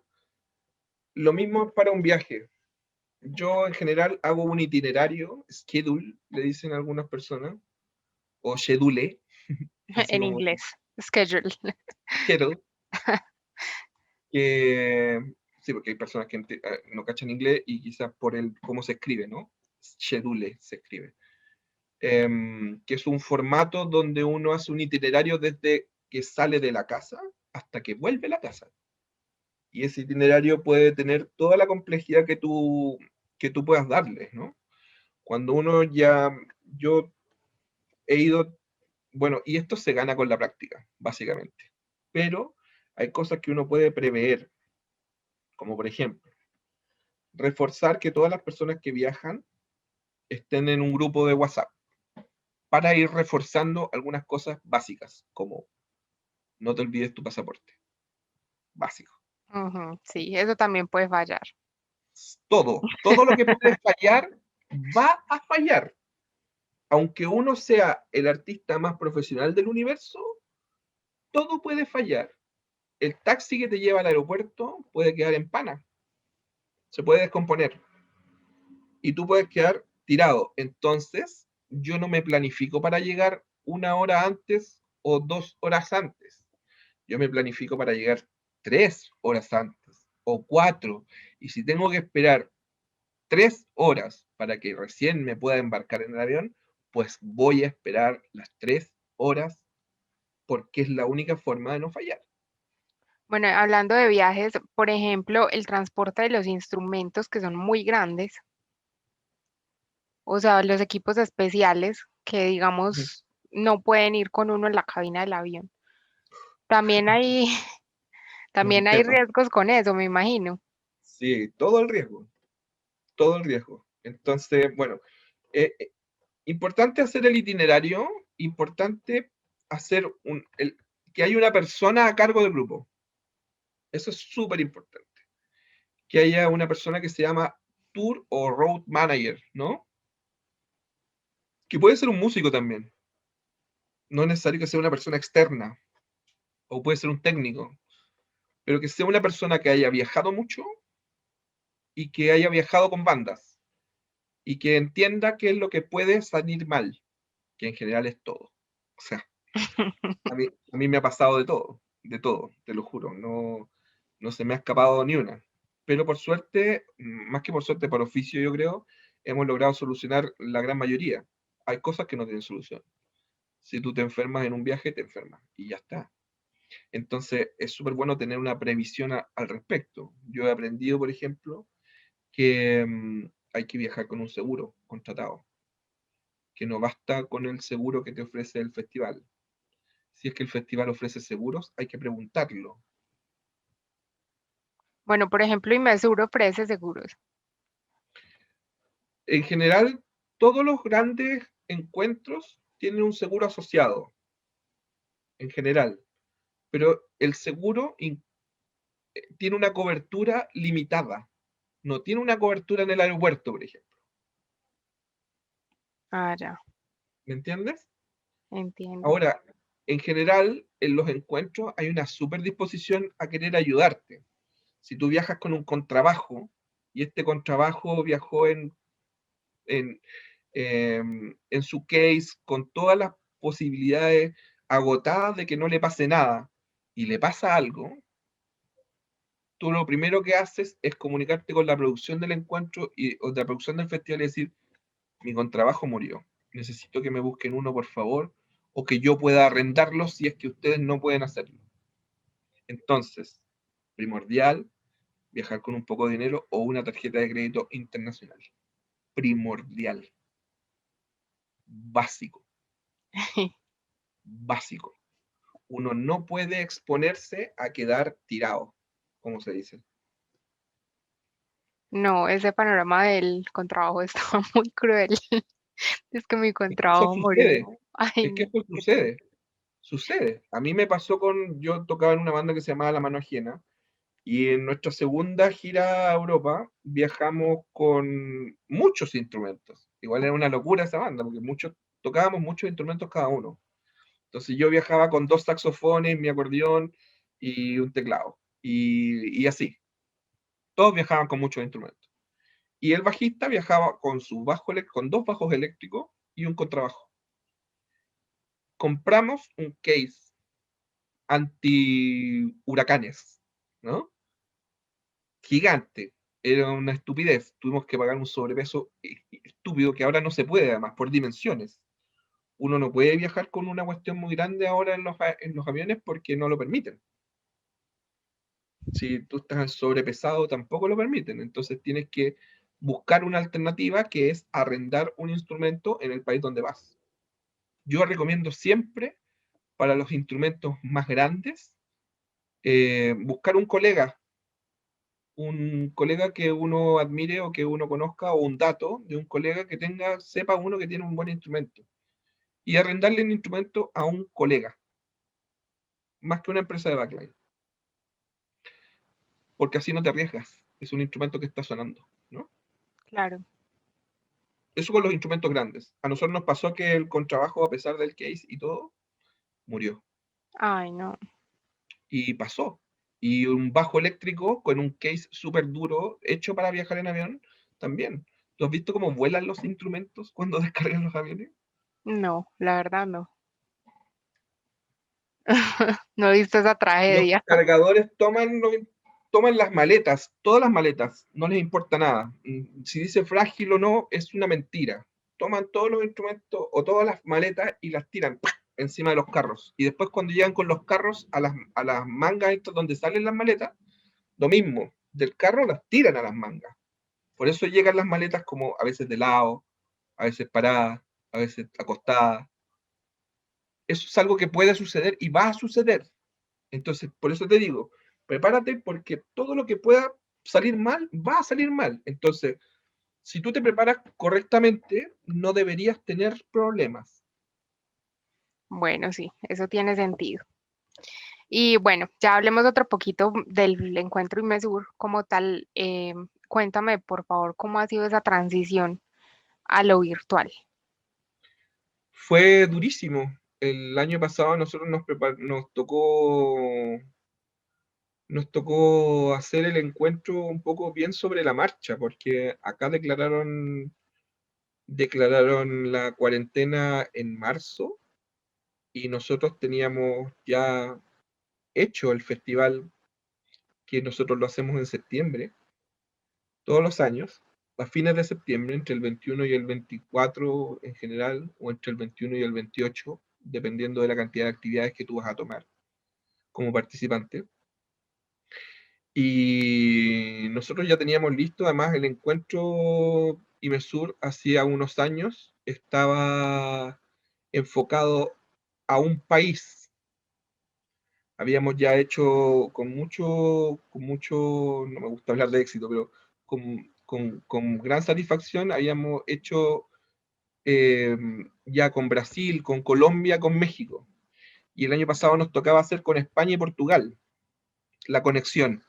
lo mismo es para un viaje. Yo en general hago un itinerario, schedule, le dicen algunas personas, o schedule, así En como inglés, schedule. schedule, que sí, porque hay personas que no cachan inglés y quizás por el cómo se escribe, ¿no? Schedule se escribe. que es un formato donde uno hace un itinerario desde que sale de la casa hasta que vuelve a la casa. Y ese itinerario puede tener toda la complejidad que tú puedas darle, ¿no? Cuando uno ya, yo he ido, bueno, y esto se gana con la práctica, básicamente. Pero hay cosas que uno puede prever, como por ejemplo, reforzar que todas las personas que viajan estén en un grupo de WhatsApp para ir reforzando algunas cosas básicas, como no te olvides tu pasaporte, básico. Ujú, sí, eso también puede fallar. Todo lo que puede fallar va a fallar. Aunque uno sea el artista más profesional del universo, todo puede fallar. El taxi que te lleva al aeropuerto puede quedar en pana, se puede descomponer y tú puedes quedar tirado. Entonces, yo no me planifico para llegar una hora antes o 2 horas antes. Yo me planifico para llegar 3 horas antes o 4. Y si tengo que esperar 3 horas para que recién me pueda embarcar en el avión, pues voy a esperar las 3 horas porque es la única forma de no fallar. Bueno, hablando de viajes, por ejemplo, el transporte de los instrumentos que son muy grandes, o sea, los equipos especiales que, digamos, no pueden ir con uno en la cabina del avión. También hay, Es un también hay tema. riesgos con eso, me imagino. Sí, todo el riesgo, todo el riesgo. Entonces, bueno, eh, eh, importante hacer el itinerario, importante hacer que haya una persona a cargo del grupo. Eso es súper importante. Que haya una persona que se llama Tour o Road Manager, ¿no? Que puede ser un músico también. No es necesario que sea una persona externa, o puede ser un técnico, pero que sea una persona que haya viajado mucho y que haya viajado con bandas y que entienda qué es lo que puede salir mal, que en general es todo. O sea, a mí me ha pasado de todo, te lo juro, no, no se me ha escapado ni una. Pero por suerte, más que por suerte, por oficio yo creo, hemos logrado solucionar la gran mayoría. Hay cosas que no tienen solución. Si tú te enfermas en un viaje, te enfermas y ya está. Entonces es súper bueno tener una previsión al respecto. Yo he aprendido, por ejemplo, que hay que viajar con un seguro contratado, que no basta con el seguro que te ofrece el festival. Si es que el festival ofrece seguros, hay que preguntarlo. Bueno, por ejemplo, Inmesur ofrece seguros. En general, todos los grandes encuentros tienen un seguro asociado, en general, pero el seguro tiene una cobertura limitada, no tiene una cobertura en el aeropuerto, por ejemplo. Ah, ya, ¿Me entiendes? entiendo. Ahora, en general, en los encuentros hay una super disposición a querer ayudarte. Si tú viajas con un contrabajo y este contrabajo viajó en, en su case con todas las posibilidades agotadas de que no le pase nada y le pasa algo, tú lo primero que haces es comunicarte con la producción del encuentro o de la producción del festival y decir, mi contrabajo murió, necesito que me busquen uno por favor o que yo pueda arrendarlo si es que ustedes no pueden hacerlo. Entonces, primordial, viajar con un poco de dinero o una tarjeta de crédito internacional. Primordial, básico, básico. Uno no puede exponerse a quedar tirado, como se dice. No, ese panorama del contrabajo estaba muy cruel. Es que mi Es que eso contrabajo sucede, murió. Ay, es que no, eso qué triste. sucede. A mí me pasó yo tocaba en una banda que se llamaba La Mano Ajena, y en nuestra segunda gira a Europa viajamos con muchos instrumentos. Igual era una locura esa banda, porque tocábamos muchos instrumentos cada uno. Entonces yo viajaba con 2 saxofones, mi acordeón y un teclado. Y así. Todos viajaban con muchos instrumentos. Y el bajista viajaba con con 2 bajos eléctricos y un contrabajo. Compramos un case anti huracanes, ¿no? Gigante. Era una estupidez. Tuvimos que pagar un sobrepeso estúpido que ahora no se puede, además, por dimensiones. uno no puede viajar con una cuestión muy grande ahora en los aviones porque no lo permiten. Si tú estás sobrepesado, tampoco lo permiten. Entonces tienes que buscar una alternativa que es arrendar un instrumento en el país donde vas. Yo recomiendo siempre, para los instrumentos más grandes, buscar un colega que uno admire o que uno conozca, o un dato de un colega que sepa uno que tiene un buen instrumento. Y arrendarle un instrumento a un colega, más que una empresa de backline. Porque así no te arriesgas. Es un instrumento que está sonando, ¿no? Claro. Eso con los instrumentos grandes. A nosotros nos pasó que el contrabajo, a pesar del case y todo, murió. Ay, no. Y pasó. Y un bajo eléctrico con un case súper duro, hecho para viajar en avión, también. ¿Tú has visto cómo vuelan los instrumentos cuando descargan los aviones? No, la verdad no. No he visto esa Los tragedia. cargadores toman las maletas, todas las maletas, no les importa nada. Si dice frágil o no, es una mentira. Toman todos los instrumentos o todas las maletas y las tiran ¡pah!, encima de los carros. Y después cuando llegan con los carros a las mangas estas donde salen las maletas, lo mismo, del carro las tiran a las mangas. Por eso llegan las maletas como a veces de lado, a veces paradas, a veces acostadas. Eso es algo que puede suceder y va a suceder. Entonces, por eso te digo, prepárate porque todo lo que pueda salir mal, va a salir mal. Entonces, si tú te preparas correctamente, no deberías tener problemas. Bueno, sí, eso tiene sentido. Y bueno, ya hablemos otro poquito del encuentro IMESUR como tal. Cuéntame, por favor, cómo ha sido esa transición a lo virtual. Fue durísimo. El año pasado a nosotros nos tocó hacer el encuentro un poco bien sobre la marcha, porque acá declararon la cuarentena en marzo y nosotros teníamos ya hecho el festival, que nosotros lo hacemos en septiembre, todos los años, a fines de septiembre, entre el 21 y el 24 en general, o entre el 21 y el 28, dependiendo de la cantidad de actividades que tú vas a tomar como participante. Y nosotros ya teníamos listo, además el encuentro IMESUR hacía unos años estaba enfocado a un país. Habíamos ya hecho no me gusta hablar de éxito, pero con gran satisfacción habíamos hecho eh, ya con Brasil, con Colombia, con México. Y el año pasado nos tocaba hacer con España y Portugal, la conexión,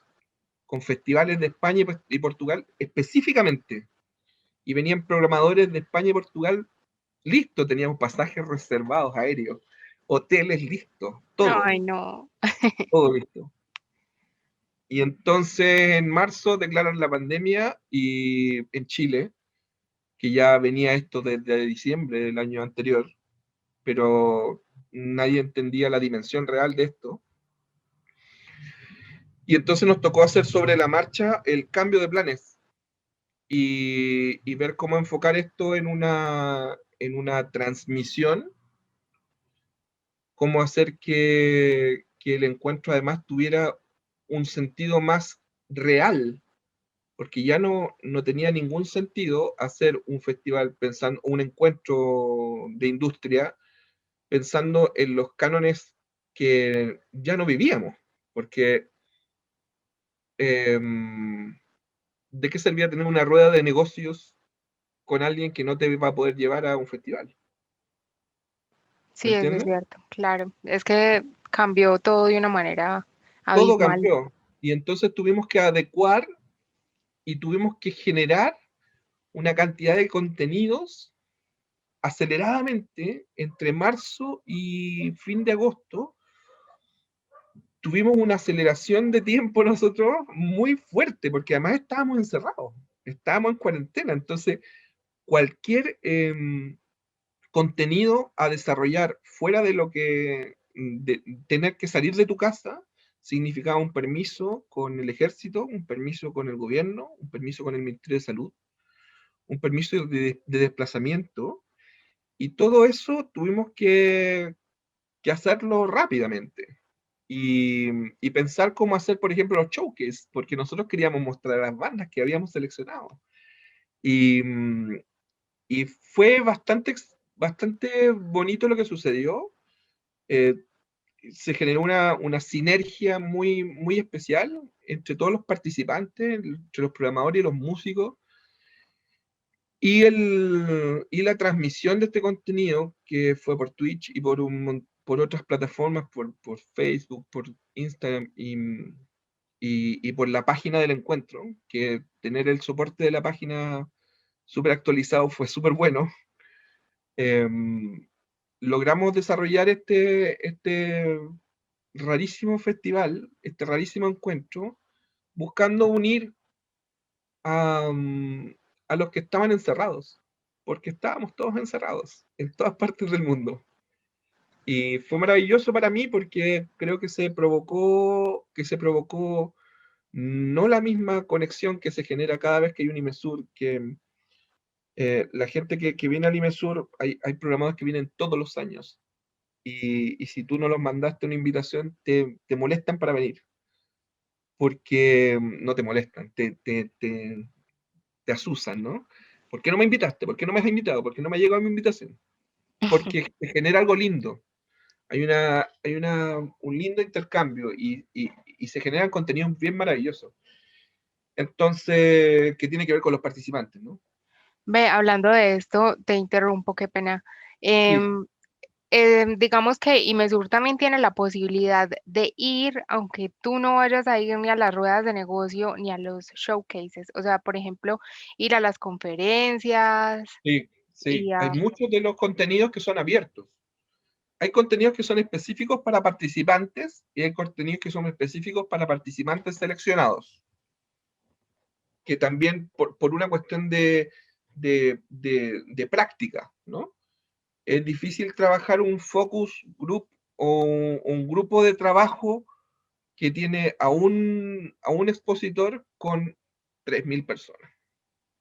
con festivales de España y Portugal específicamente. Y venían programadores de España y Portugal listos, teníamos pasajes reservados aéreos, hoteles listos, Ay, no. todo listo. Y entonces en marzo declaran la pandemia y en Chile, que ya venía esto desde diciembre del año anterior, pero nadie entendía la dimensión real de esto. Y entonces nos tocó hacer sobre la marcha el cambio de planes y ver cómo enfocar esto en una transmisión, cómo hacer que el encuentro además tuviera un sentido más real, porque ya no tenía ningún sentido hacer un festival pensando, un encuentro de industria pensando en los cánones que ya no vivíamos, porque eh, ¿de qué servía tener una rueda de negocios con alguien que no te va a poder llevar a un festival? ¿Me Sí, eso es entiendes? cierto, claro. Es que cambió todo de una manera Todo abismal. cambió y entonces tuvimos que adecuar y tuvimos que generar una cantidad de contenidos aceleradamente entre marzo y fin de agosto. Tuvimos una aceleración de tiempo nosotros muy fuerte, porque además estábamos encerrados, estábamos en cuarentena, entonces cualquier contenido a desarrollar fuera de lo que tener que salir de tu casa significaba un permiso con el ejército, un permiso con el gobierno, un permiso con el Ministerio de Salud, un permiso de desplazamiento Y todo eso tuvimos que hacerlo rápidamente. Y pensar cómo hacer, por ejemplo, los showcase, porque nosotros queríamos mostrar a las bandas que habíamos seleccionado. Y, y fue bastante bonito lo que sucedió. Eh, Se generó una sinergia muy especial entre todos los participantes, entre los programadores y los músicos, y la transmisión de este contenido, que fue por Twitch y por otras plataformas, por Facebook, por Instagram y por la página del encuentro, que tener el soporte de la página súper actualizado fue súper bueno. Logramos desarrollar este rarísimo festival, este rarísimo encuentro, buscando unir a, a los que estaban encerrados, porque estábamos todos encerrados en todas partes del mundo. Y fue maravilloso para mí porque creo que se provocó no la misma conexión que se genera cada vez que hay un IMESUR, que la gente que viene al IMESUR, hay programadores que vienen todos los años, y si tú no los mandaste una invitación, te molestan para venir, porque no te molestan, te asusan, ¿no? ¿Por qué no me invitaste? ¿Por qué no me has invitado? ¿Por qué no me ha llegado mi invitación? Porque te genera algo lindo. Un lindo intercambio y se generan contenidos bien maravillosos. Entonces, ¿qué tiene que ver con los participantes, no? Ve, hablando de esto, te interrumpo, qué pena. Sí, Em, digamos que Imesur también tiene la posibilidad de ir, aunque tú no vayas a ir ni a las ruedas de negocio ni a los showcases. O sea, por ejemplo, ir a las conferencias sí, sí. y Hay a... muchos de los contenidos que son abiertos. Hay contenidos que son específicos para participantes y hay contenidos que son específicos para participantes seleccionados, que también por una cuestión de práctica, ¿no? Es difícil trabajar un focus group o un grupo de trabajo que tiene a un expositor con 3.000 personas.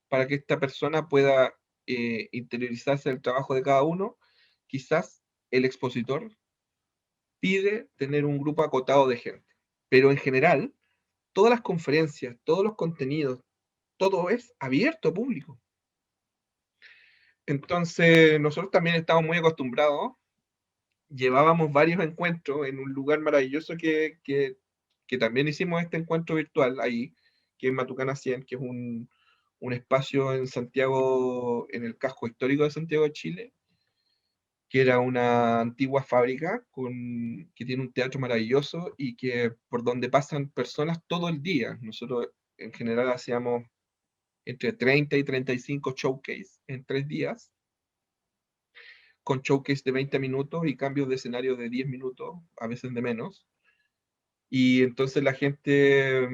Para que esta persona pueda interiorizarse del trabajo de cada uno, quizás el expositor pide tener un grupo acotado de gente. Pero en general, todas las conferencias, todos los contenidos, todo es abierto a público. Entonces, nosotros también estamos muy acostumbrados. Llevábamos varios encuentros en un lugar maravilloso que también hicimos este encuentro virtual ahí, que es Matucana 100, que es un espacio en Santiago, en el casco histórico de Santiago de Chile, que era una antigua fábrica que tiene un teatro maravilloso y que por donde pasan personas todo el día. Nosotros en general hacíamos entre 30 y 35 showcase en 3 días, con showcase de 20 minutos y cambios de escenario de 10 minutos, a veces de menos. Y entonces la gente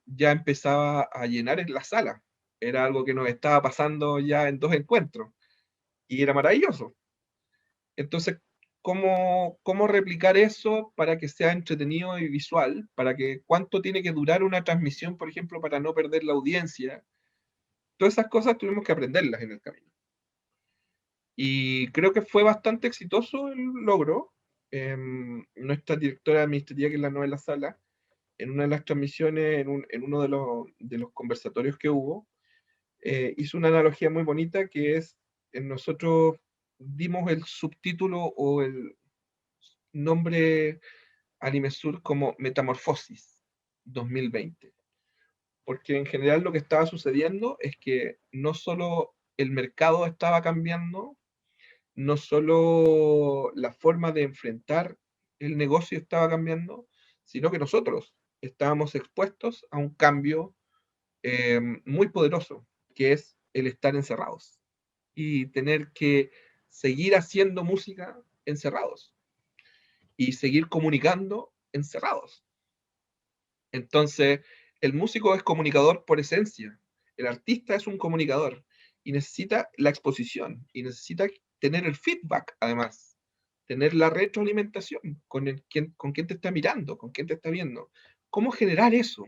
ya empezaba a llenar en la sala. Era algo que nos estaba pasando ya en 2 encuentros y era maravilloso. Entonces, ¿cómo replicar eso para que sea entretenido y visual? Para que cuánto tiene que durar una transmisión, por ejemplo, para no perder la audiencia. Todas esas cosas tuvimos que aprenderlas en el camino. Y creo que fue bastante exitoso el logro. Nuestra directora administrativa, que es la novela sala, en una de las transmisiones, en uno de los conversatorios que hubo, hizo una analogía muy bonita que es, nosotros dimos el subtítulo o el nombre Anime Sur como Metamorfosis 2020, porque en general lo que estaba sucediendo es que no solo el mercado estaba cambiando, no solo la forma de enfrentar el negocio estaba cambiando, sino que nosotros estábamos expuestos a un cambio muy poderoso, que es el estar encerrados y tener que seguir haciendo música encerrados y seguir comunicando encerrados. Entonces, el músico es comunicador por esencia, el artista es un comunicador y necesita la exposición y necesita tener el feedback, además, tener la retroalimentación con quién te está mirando, con quién te está viendo. ¿Cómo generar eso?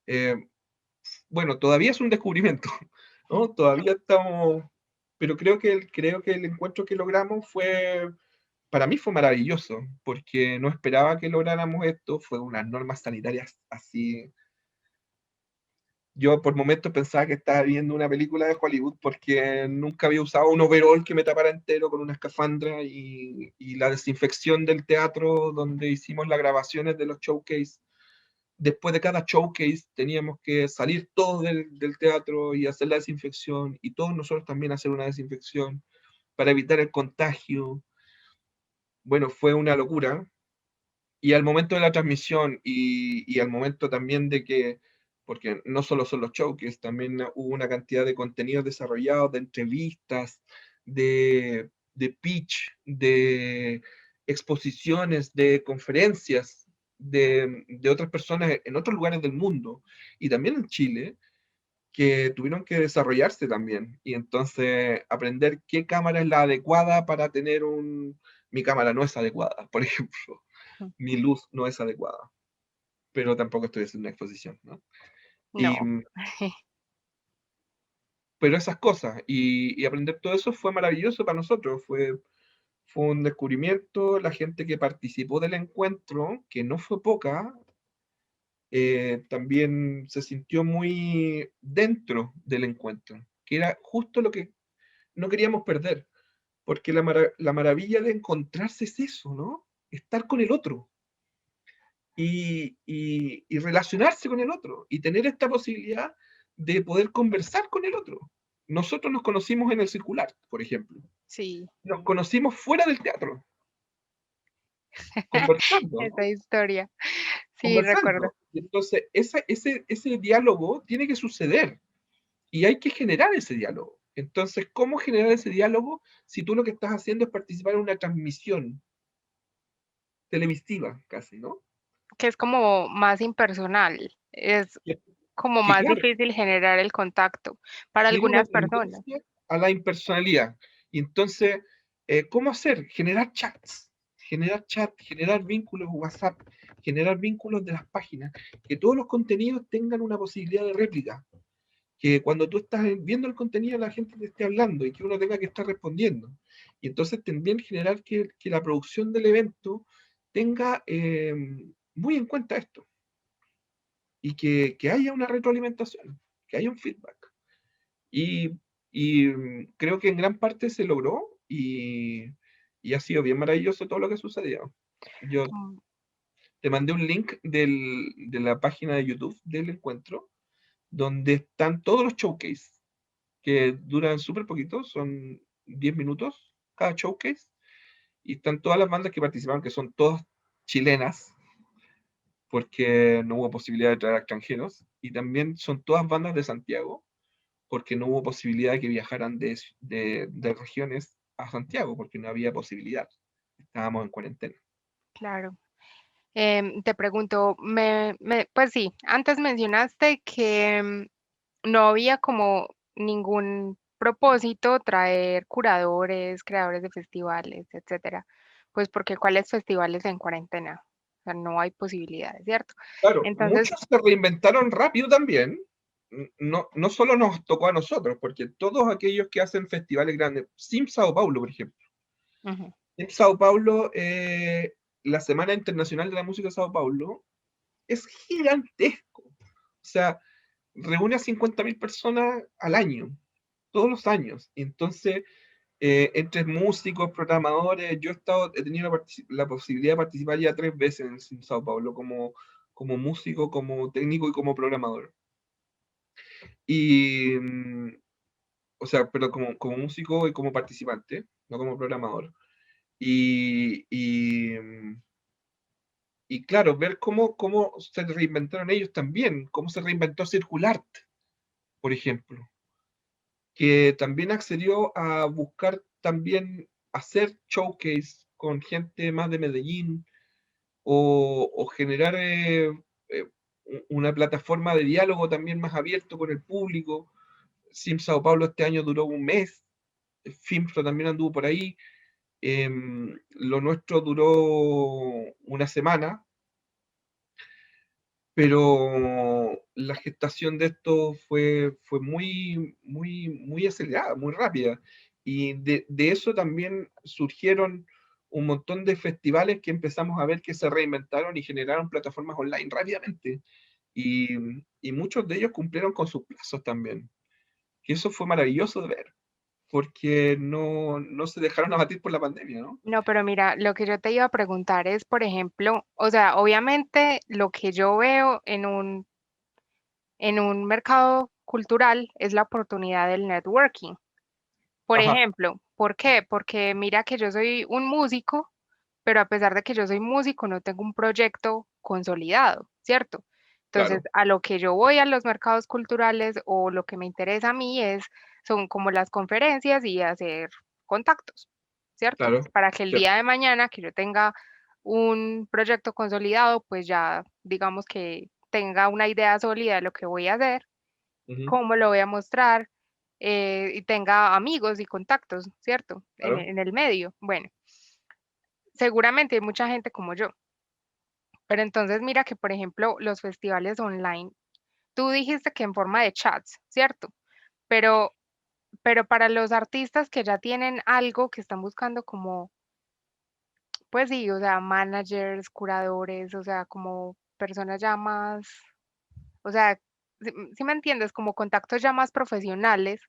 Eh, bueno, todavía es un descubrimiento, ¿no? Todavía pero creo que el encuentro que logramos fue, para mí fue maravilloso, porque no esperaba que lográramos esto, fue unas normas sanitarias así. Yo por momentos pensaba que estaba viendo una película de Hollywood porque nunca había usado un overall que me tapara entero con una escafandra y la desinfección del teatro donde hicimos las grabaciones de los showcase. Después de cada showcase teníamos que salir todos del teatro y hacer la desinfección y todos nosotros también hacer una desinfección para evitar el contagio. Bueno, fue una locura. Y al momento de la transmisión y al momento también de que, porque no solo son los showcases, también hubo una cantidad de contenidos desarrollados, de entrevistas, de pitch, de exposiciones, de conferencias de otras personas en otros lugares del mundo y también en Chile, que tuvieron que desarrollarse también. Y entonces aprender qué cámara es la adecuada para tener un... Mi cámara no es adecuada, por ejemplo, Mm. mi luz no es adecuada, pero tampoco estoy haciendo una exposición, ¿no? Y, No. pero esas cosas, y aprender todo eso fue maravilloso para nosotros, fue un descubrimiento, la gente que participó del encuentro, que no fue poca, también se sintió muy dentro del encuentro, que era justo lo que no queríamos perder, porque la maravilla de encontrarse es eso, ¿no? Estar con el otro y relacionarse con el otro y tener esta posibilidad de poder conversar con el otro. Nosotros nos conocimos en el circular, por ejemplo. Sí, Nos conocimos fuera del teatro, conversando, esa ¿no? historia. Sí, recuerdo. Conversando. Y entonces, ese diálogo tiene que suceder y hay que generar ese diálogo. Entonces, ¿cómo generar ese diálogo si tú lo que estás haciendo es participar en una transmisión televisiva, casi, ¿no? Que es como más impersonal, es Que, como que más claro, difícil generar el contacto para tiene una algunas personas. tendencia a la impersonalidad. Y entonces, ¿cómo hacer? Generar chats, generar vínculos WhatsApp, generar vínculos de las páginas, que todos los contenidos tengan una posibilidad de réplica, que cuando tú estás viendo el contenido la gente te esté hablando y que uno tenga que estar respondiendo. Y entonces también generar que la producción del evento tenga muy en cuenta esto y que haya una retroalimentación, que haya un feedback. Y, creo que en gran parte se logró y ha sido bien maravilloso todo lo que sucedió. Yo Mm. te mandé un link de la página de YouTube del encuentro, donde están todos los showcase, que duran súper poquito, son 10 minutos cada showcase, y están todas las bandas que participaron, que son todas chilenas, porque no hubo posibilidad de traer a extranjeros, y también son todas bandas de Santiago, porque no hubo posibilidad de que viajaran de regiones a Santiago, porque no había posibilidad. Estábamos en cuarentena. Claro. Te pregunto, pues sí, antes mencionaste que no había como ningún propósito traer curadores, creadores de festivales, etcétera. Pues porque ¿cuáles festivales en cuarentena? O sea, no hay posibilidades, ¿cierto? Claro, Entonces, muchos se reinventaron rápido también. No, no solo nos tocó a nosotros, porque todos aquellos que hacen festivales grandes, Sim Sao Paulo, por ejemplo. ujú, En Sao Paulo, la Semana Internacional de la Música de Sao Paulo es gigantesco. O sea, reúne a 50.000 personas al año, todos los años. Y entonces, entre músicos, programadores, he tenido la posibilidad de participar ya 3 veces en Sao Paulo como músico, como técnico y como programador. Y, o sea, pero como músico y como participante, no como programador. Y, y, mm, y claro, ver cómo se reinventaron ellos también, cómo se reinventó Circulart, por ejemplo, que también accedió a buscar también hacer showcase con gente más de Medellín o generar eh, una plataforma de diálogo también más abierto con el público. Sim Sao Paulo este año duró un mes, Filmfro también anduvo por ahí, lo nuestro duró una semana, pero la gestación de esto fue muy acelerada, muy rápida. Y de eso también surgieron un montón de festivales que empezamos a ver que se reinventaron y generaron plataformas online rápidamente. Y, y muchos de ellos cumplieron con sus plazos también. Y eso fue maravilloso de ver, porque no se dejaron abatir por la pandemia, ¿no? No, pero mira, lo que yo te iba a preguntar es, por ejemplo, o sea, obviamente lo que yo veo en un mercado cultural es la oportunidad del networking. Por Ajá, ejemplo, ¿por qué? Porque mira que yo soy un músico, pero a pesar de que yo soy músico, no tengo un proyecto consolidado, ¿cierto? Entonces, claro. a lo que yo voy a los mercados culturales o lo que me interesa a mí son como las conferencias y hacer contactos, ¿cierto? Claro, Para que el cierto. día de mañana que yo tenga un proyecto consolidado, pues ya digamos que tenga una idea sólida de lo que voy a hacer, Ujú, cómo lo voy a mostrar y tenga amigos y contactos, ¿cierto? claro. En el medio. Bueno, seguramente hay mucha gente como yo, pero entonces mira que, por ejemplo, los festivales online, tú dijiste que en forma de chats, ¿cierto? Pero, pero para los artistas que ya tienen algo que están buscando como, pues sí, o sea, managers, curadores, o sea, como personas ya más, o sea, si me entiendes, como contactos ya más profesionales,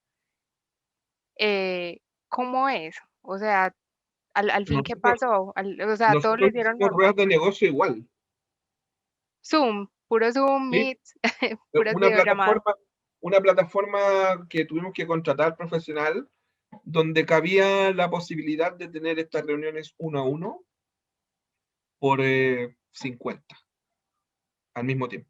¿cómo es? O sea, al fin, ¿qué Nosotros, pasó? O sea, todo lo nosotros hicieron hicimos normal. ruedas de negocio igual, Zoom, puro Zoom, ¿sí? Meet, puras Una videollamadas. plataforma, una plataforma que tuvimos que contratar profesional, donde cabía la posibilidad de tener estas reuniones uno a uno por 50 al mismo tiempo.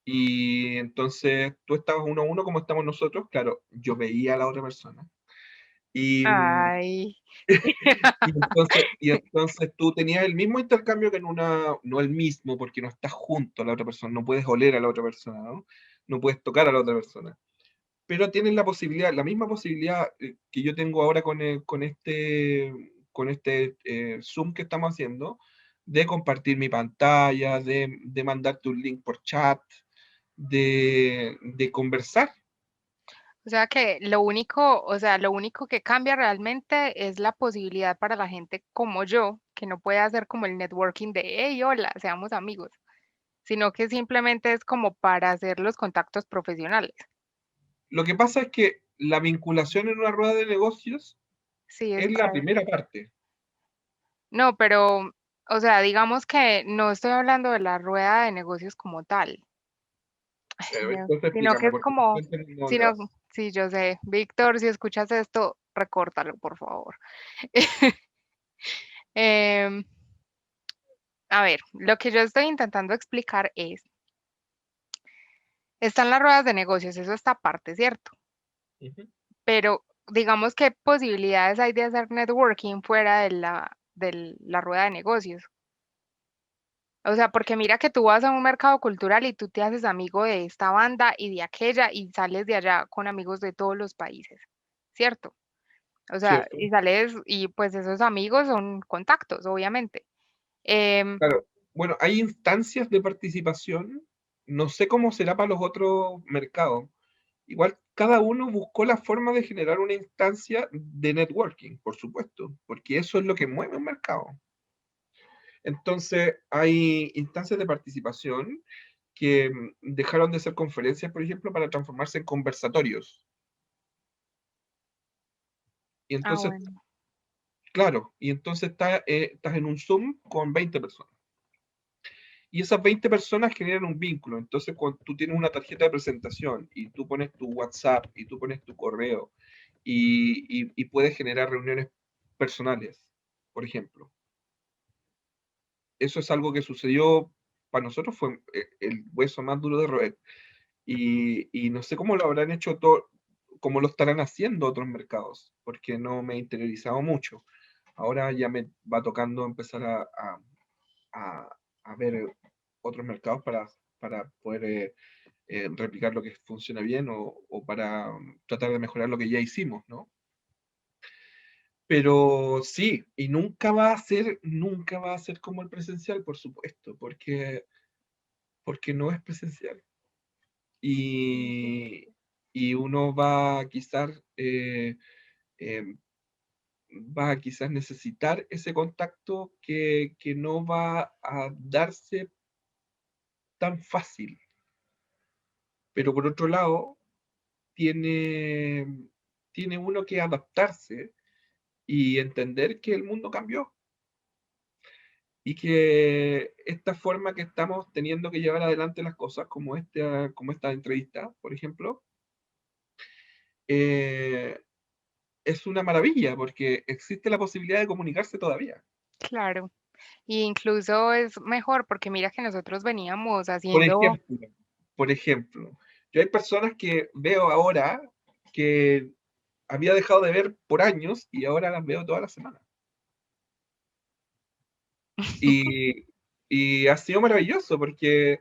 Y entonces tú estabas uno a uno como estamos nosotros, claro, yo veía a la otra persona. Y, Ay, y entonces tú tenías el mismo intercambio que en una, no el mismo, porque no estás junto a la otra persona, no puedes oler a la otra persona, ¿no? No puedes tocar a la otra persona. Pero tienes la posibilidad, la misma posibilidad que yo tengo ahora con este Zoom que estamos haciendo, de compartir mi pantalla, de mandarte un link por chat, de conversar. o sea que lo único, o sea, lo único que cambia realmente es la posibilidad para la gente como yo, que no puede hacer como el networking de, hey, hola, seamos amigos, sino que simplemente es como para hacer los contactos profesionales. Lo que pasa es que la vinculación en una rueda de negocios Sí, es es la chévere. primera parte. No, pero, o sea, digamos que no estoy hablando de la rueda de negocios como tal. No, Entonces sino que explícame, es porque no como, entendí dónde sino, vas. sí, yo sé, Víctor, si escuchas esto, recórtalo, por favor. Em, a ver, lo que yo estoy intentando explicar es, están las ruedas de negocios, eso está aparte, ¿cierto? Ujú. Pero digamos, ¿qué posibilidades hay de hacer networking fuera de la rueda de negocios? O sea, porque mira que tú vas a un mercado cultural y tú te haces amigo de esta banda y de aquella y sales de allá con amigos de todos los países, ¿cierto? O sea, Cierto. y sales y pues esos amigos son contactos, obviamente. Em, Claro. Bueno, hay instancias de participación. No sé cómo será para los otros mercados. Igual cada uno buscó la forma de generar una instancia de networking, por supuesto, porque eso es lo que mueve un mercado. Entonces, hay instancias de participación que dejaron de ser conferencias, por ejemplo, para transformarse en conversatorios. Y ah, entonces, bueno. claro, y entonces estás en un Zoom con 20 personas. Y esas 20 personas generan un vínculo. Entonces, cuando tú tienes una tarjeta de presentación y tú pones tu WhatsApp y tú pones tu correo y puedes generar reuniones personales, por ejemplo. Eso es algo que sucedió para nosotros, fue el hueso más duro de roer. Y no sé cómo lo habrán hecho todo, cómo lo estarán haciendo otros mercados, porque no me he interiorizado mucho. Ahora ya me va tocando empezar a, a ver otros mercados para poder replicar lo que funciona bien o para tratar de mejorar lo que ya hicimos, ¿no? Pero sí, y nunca va a ser como el presencial, por supuesto, porque no es presencial. y, y uno eh, va a quizás necesitar ese contacto que no va a darse tan fácil. Pero por otro lado, tiene, tiene uno que adaptarse y entender que el mundo cambió y que esta forma que estamos teniendo que llevar adelante las cosas, como esta entrevista, por ejemplo, eh, es una maravilla porque existe la posibilidad de comunicarse todavía. Claro. Y incluso es mejor porque mira que nosotros veníamos Por haciendo, ejemplo, por ejemplo, yo hay personas que veo ahora que había dejado de ver por años y ahora las veo todas las semanas. Y, y ha sido maravilloso porque,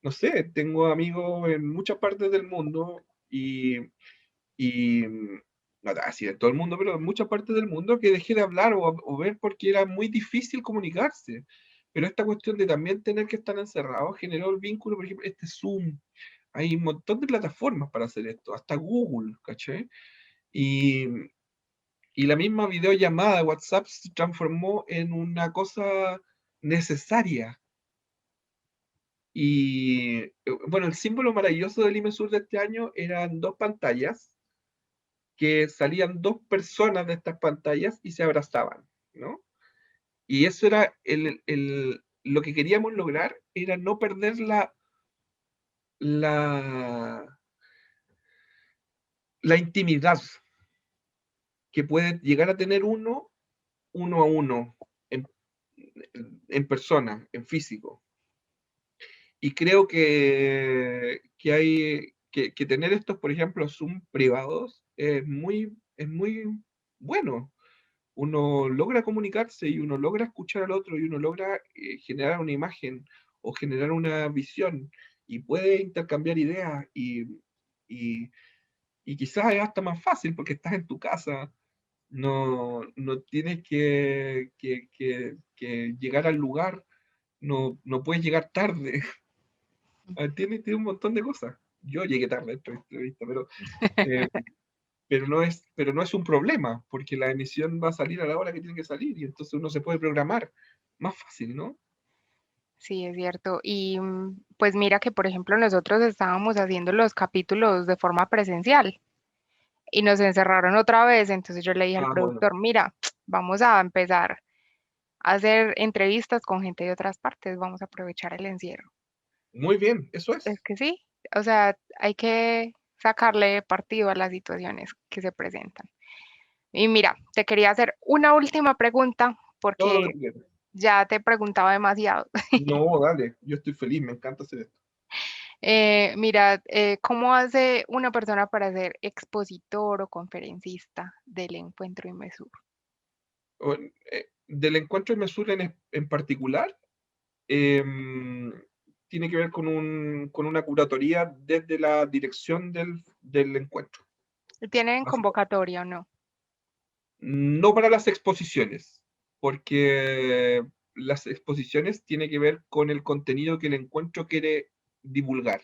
no sé, tengo amigos en muchas partes del mundo y no así en todo el mundo, pero en muchas partes del mundo que dejé de hablar o ver porque era muy difícil comunicarse. Pero esta cuestión de también tener que estar encerrados generó el vínculo, por ejemplo, este Zoom. Hay un montón de plataformas para hacer esto, hasta Google, ¿cachai? Y, y la misma videollamada de WhatsApp se transformó en una cosa necesaria. Y bueno, el símbolo maravilloso del IMESUR de este año eran dos pantallas que salían dos personas de estas pantallas y se abrazaban, ¿no? Y eso era lo que queríamos lograr, era no perder la, la intimidad que puede llegar a tener uno a uno, en, en persona, en físico. Y creo que hay que tener estos, por ejemplo, Zoom privados es muy bueno. Uno logra comunicarse y uno logra escuchar al otro y uno logra generar una imagen o generar una visión y puede intercambiar ideas y, y quizás es hasta más fácil porque estás en tu casa, no tienes que llegar al lugar, no puedes llegar tarde. Tiene un montón de cosas. Yo llegué tarde a esta entrevista, eh, pero no es un problema, porque la emisión va a salir a la hora que tiene que salir y entonces uno se puede programar más fácil, ¿no? sí, es cierto. Y pues mira que, por ejemplo, nosotros estábamos haciendo los capítulos de forma presencial y nos encerraron otra vez. Entonces yo le dije al Ah, bueno, productor, mira, vamos a empezar a hacer entrevistas con gente de otras partes, vamos a aprovechar el encierro. muy bien, eso Es es. que sí, o sea, hay que sacarle partido a las situaciones que se presentan. Y mira, te quería hacer una última pregunta Todo lo que porque tú quieras. ya te he preguntado demasiado. No, dale, yo estoy feliz, me encanta hacer esto. Mira, ¿cómo hace una persona para ser expositor o conferencista del encuentro IMESUR? Del encuentro de Mesura en particular, eh, tiene que ver con una curatoría desde la dirección del encuentro. ¿Tienen convocatoria o no? No para las exposiciones, porque las exposiciones tienen que ver con el contenido que el encuentro quiere divulgar.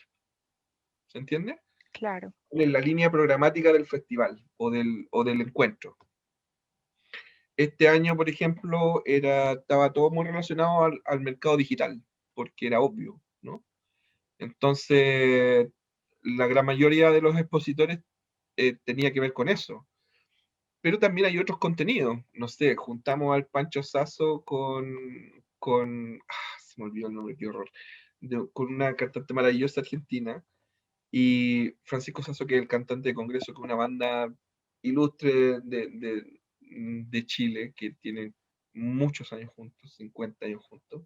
¿Se entiende? Claro. En la línea programática del festival o del encuentro. Este año, por ejemplo, estaba todo muy relacionado al mercado digital, porque era obvio, ¿no? Entonces, la gran mayoría de los expositores tenía que ver con eso. Pero también hay otros contenidos. No sé, juntamos al Pancho Sasso se me olvidó el nombre, qué horror. Con una cantante maravillosa argentina y Francisco Sasso, que es el cantante de Congreso, que es una banda ilustre de Chile, que tiene muchos años juntos, 50 años juntos.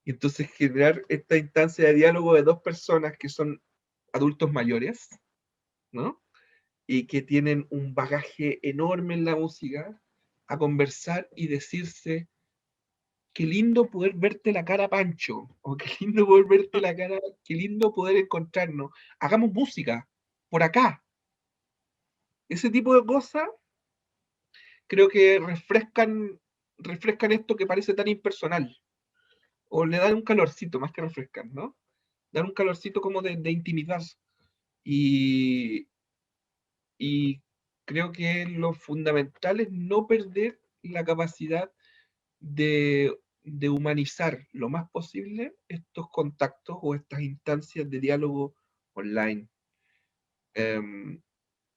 Y entonces generar esta instancia de diálogo de dos personas que son adultos mayores, ¿no? Y que tienen un bagaje enorme en la música, a conversar y decirse, qué lindo poder verte la cara, Pancho, o qué lindo poder verte la cara, qué lindo poder encontrarnos, hagamos música, por acá. Ese tipo de cosas creo que refrescan esto que parece tan impersonal, o le dan un calorcito más que refrescan, ¿no? dar un calorcito como de intimidad. Y, y creo que lo fundamental es no perder la capacidad de humanizar lo más posible estos contactos o estas instancias de diálogo online, em,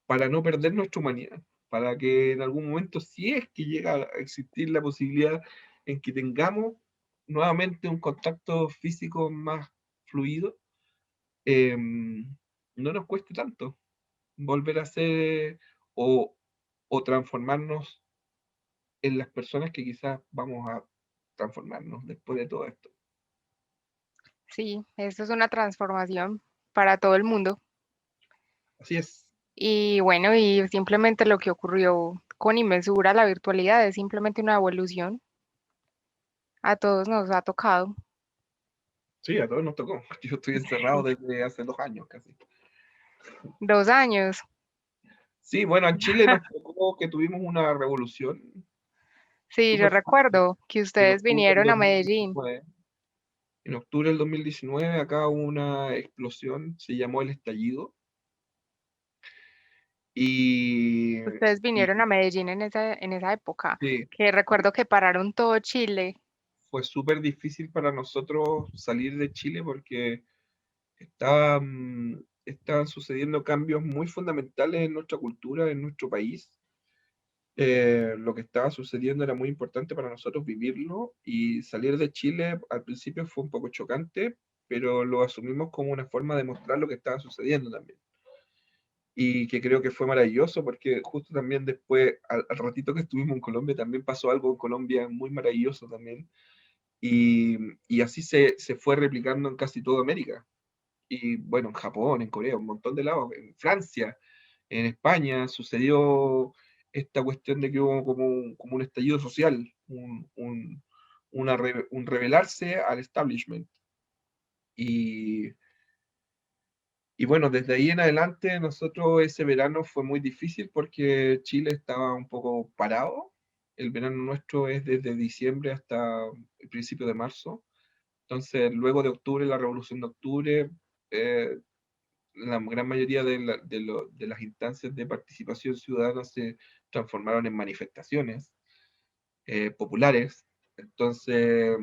para no perder nuestra humanidad, para que en algún momento, si es que llega a existir la posibilidad en que tengamos nuevamente un contacto físico más fluido, no nos cueste tanto volver a ser o, o transformarnos en las personas que quizás vamos a transformarnos después de todo esto. Sí, esto es una transformación para todo el mundo. Así es, Y bueno, y simplemente lo que ocurrió con Inmensura, la virtualidad, es simplemente una evolución. A todos nos ha tocado. sí, a todos nos tocó. Yo estoy encerrado desde hace 2 años casi. 2 años. Sí, bueno, en Chile nos tocó que tuvimos una revolución Sí, yo súper fuerte recuerdo que en ustedes octubre del vinieron a Medellín. 2019. En octubre del 2019 acá hubo una explosión, se llamó el estallido, y, Ustedes y vinieron a Medellín en esa época, sí, que recuerdo que pararon todo Chile. fue súper difícil para nosotros salir de Chile porque estaban sucediendo cambios muy fundamentales en nuestra cultura, en nuestro país. Lo que estaba sucediendo era muy importante para nosotros vivirlo, y salir de Chile al principio fue un poco chocante, pero lo asumimos como una forma de mostrar lo que estaba sucediendo también. Y que creo que fue maravilloso porque justo también después, al ratito que estuvimos en Colombia, también pasó algo en Colombia muy maravilloso también. Y así se fue replicando en casi toda América. Y bueno, en Japón, en Corea, un montón de lados, en Francia, en España, sucedió esta cuestión de que hubo como un estallido social, un rebelarse al establishment. Y, y bueno, desde ahí en adelante, nosotros ese verano fue muy difícil porque Chile estaba un poco parado. El verano nuestro es desde diciembre hasta el principio de marzo. Entonces, luego de octubre, la revolución de octubre, eh, la gran mayoría de las instancias de participación ciudadana se transformaron en manifestaciones populares. Entonces,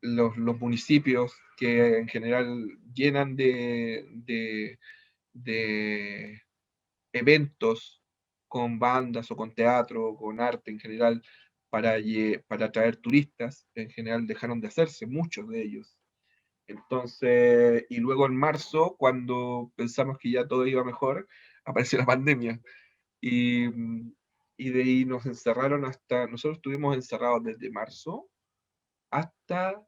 los municipios que en general llenan de eventos con bandas o con teatro o con arte en general para atraer turistas, en general dejaron de hacerse, muchos de ellos. Entonces, y luego en marzo, cuando pensamos que ya todo iba mejor, apareció la pandemia. Y, y de ahí nos encerraron nosotros estuvimos encerrados desde marzo hasta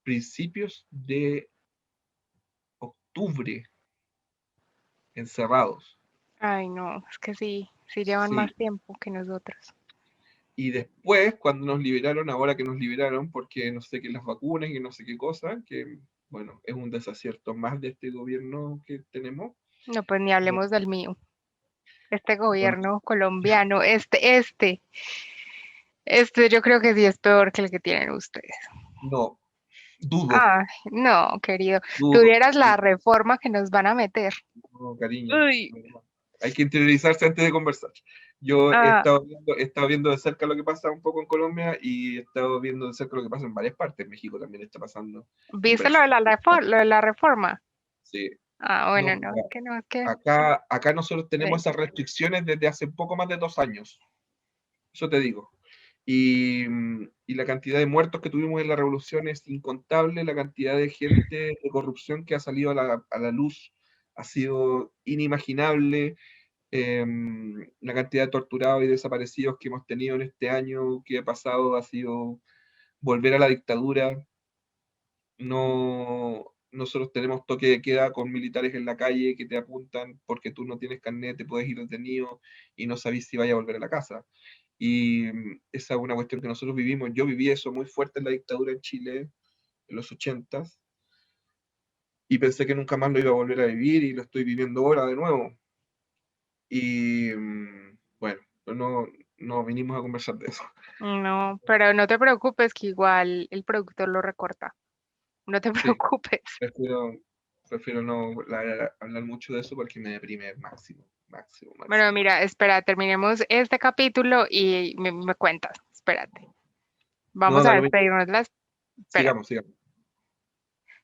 principios de octubre, encerrados. Ay, no, es que sí, sí llevan más Sí. tiempo que nosotros. Y después, cuando nos liberaron, ahora que nos liberaron, porque no sé qué las vacunas y no sé qué cosa, que bueno, es un desacierto más de este gobierno que tenemos. No, pues ni Eh, hablemos del mío. Este bueno, gobierno colombiano, este yo creo que sí es peor que el que tienen ustedes. no, dudo, Ah, no, querido. dudo. Tuvieras la reforma que nos van a meter. No, cariño, Uy, no. Hay que interiorizarse antes de conversar. Yo ah, he estado viendo de cerca lo que pasa un poco en Colombia, y he estado viendo de cerca lo que pasa en varias partes. En México también está pasando, en ¿viste lo Brasil. de lo de la reforma? Sí. Ah, No, bueno, no, es que no, es que... acá nosotros tenemos eh, esas restricciones desde hace poco más de 2 años. Eso te digo. Y la cantidad de muertos que tuvimos en la revolución es incontable, la cantidad de gente, de corrupción que ha salido a la luz ha sido inimaginable. La cantidad de torturados y desaparecidos que hemos tenido en este año que ha pasado ha sido volver a la dictadura. No, nosotros tenemos toque de queda con militares en la calle que te apuntan porque tú no tienes carnet, te puedes ir detenido y no sabes si vaya a volver a la casa. Y esa es una cuestión que nosotros vivimos. Yo viví eso muy fuerte en la dictadura en Chile en los 80, y pensé que nunca más lo iba a volver a vivir, y lo estoy viviendo ahora de nuevo. Y bueno, pues no vinimos a conversar de eso. No, pero no te preocupes que igual el productor lo recorta. no te Sí, preocupes. prefiero, prefiero no hablar mucho de eso porque me deprime máximo, máximo, Bueno, máximo, mira, máximo. espera, terminemos este capítulo y me cuentas. Espérate. No, Vamos da a lo mismo. despedirnos las. Espérate, Sigamos, sigamos.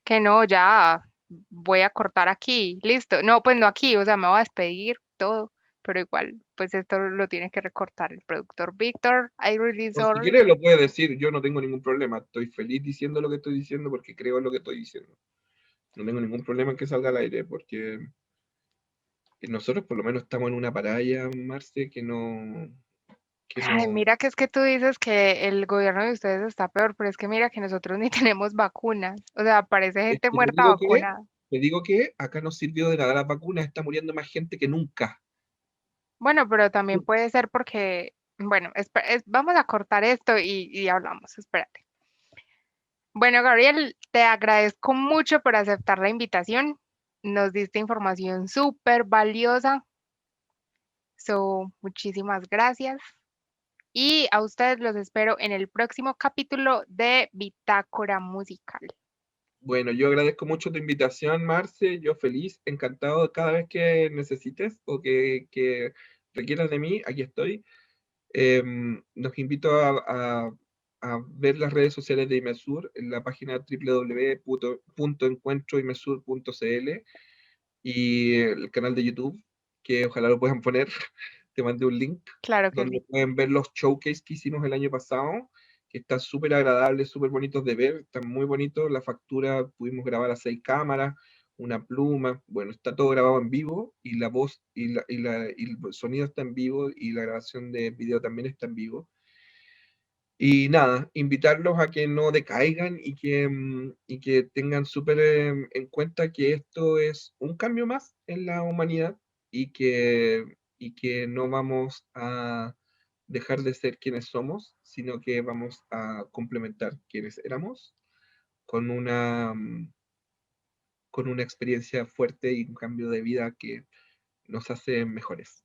que no, ya voy a cortar aquí. Listo. No, pues no aquí, o sea, me voy a despedir todo, pero igual, pues esto lo tiene que recortar el productor Víctor. I really O si sorry. quieres lo puedes decir, yo no tengo ningún problema. Estoy feliz diciendo lo que estoy diciendo porque creo en lo que estoy diciendo. No tengo ningún problema en que salga al aire porque nosotros por lo menos estamos en una parada ya, Marce, que Ay, no. mira que es que tú dices que el gobierno de ustedes está peor, pero es que mira que nosotros ni tenemos vacunas. O sea, parece Es gente que te muerta digo que, vacunada. te digo que acá no sirvió de nada la vacuna, está muriendo más gente que nunca. Bueno, pero también puede ser porque, bueno, vamos a cortar esto y hablamos, espérate. Bueno, Gabriel, te agradezco mucho por aceptar la invitación. Nos diste información súper valiosa. Muchísimas gracias. Y a ustedes los espero en el próximo capítulo de Bitácora Musical. Bueno, yo agradezco mucho tu invitación, Marce. Yo feliz, encantado cada vez que necesites o que requieras de mí, aquí estoy. Los invito a ver las redes sociales de Imesur en la página www.encuentroimesur.cl y el canal de YouTube, que ojalá lo puedan poner. Te mandé un link Claro que donde sí. pueden ver los showcase que hicimos el año pasado, que están súper agradables, súper bonitos de ver, están muy bonitos. La factura pudimos grabar a 6 cámaras, una pluma, bueno, está todo grabado en vivo y la voz y el sonido está en vivo y la grabación de video también está en vivo. Y nada, invitarlos a que no decaigan y que tengan súper en cuenta que esto es un cambio más en la humanidad y que no vamos a dejar de ser quienes somos, sino que vamos a complementar quienes éramos con con una experiencia fuerte y un cambio de vida que nos hace mejores.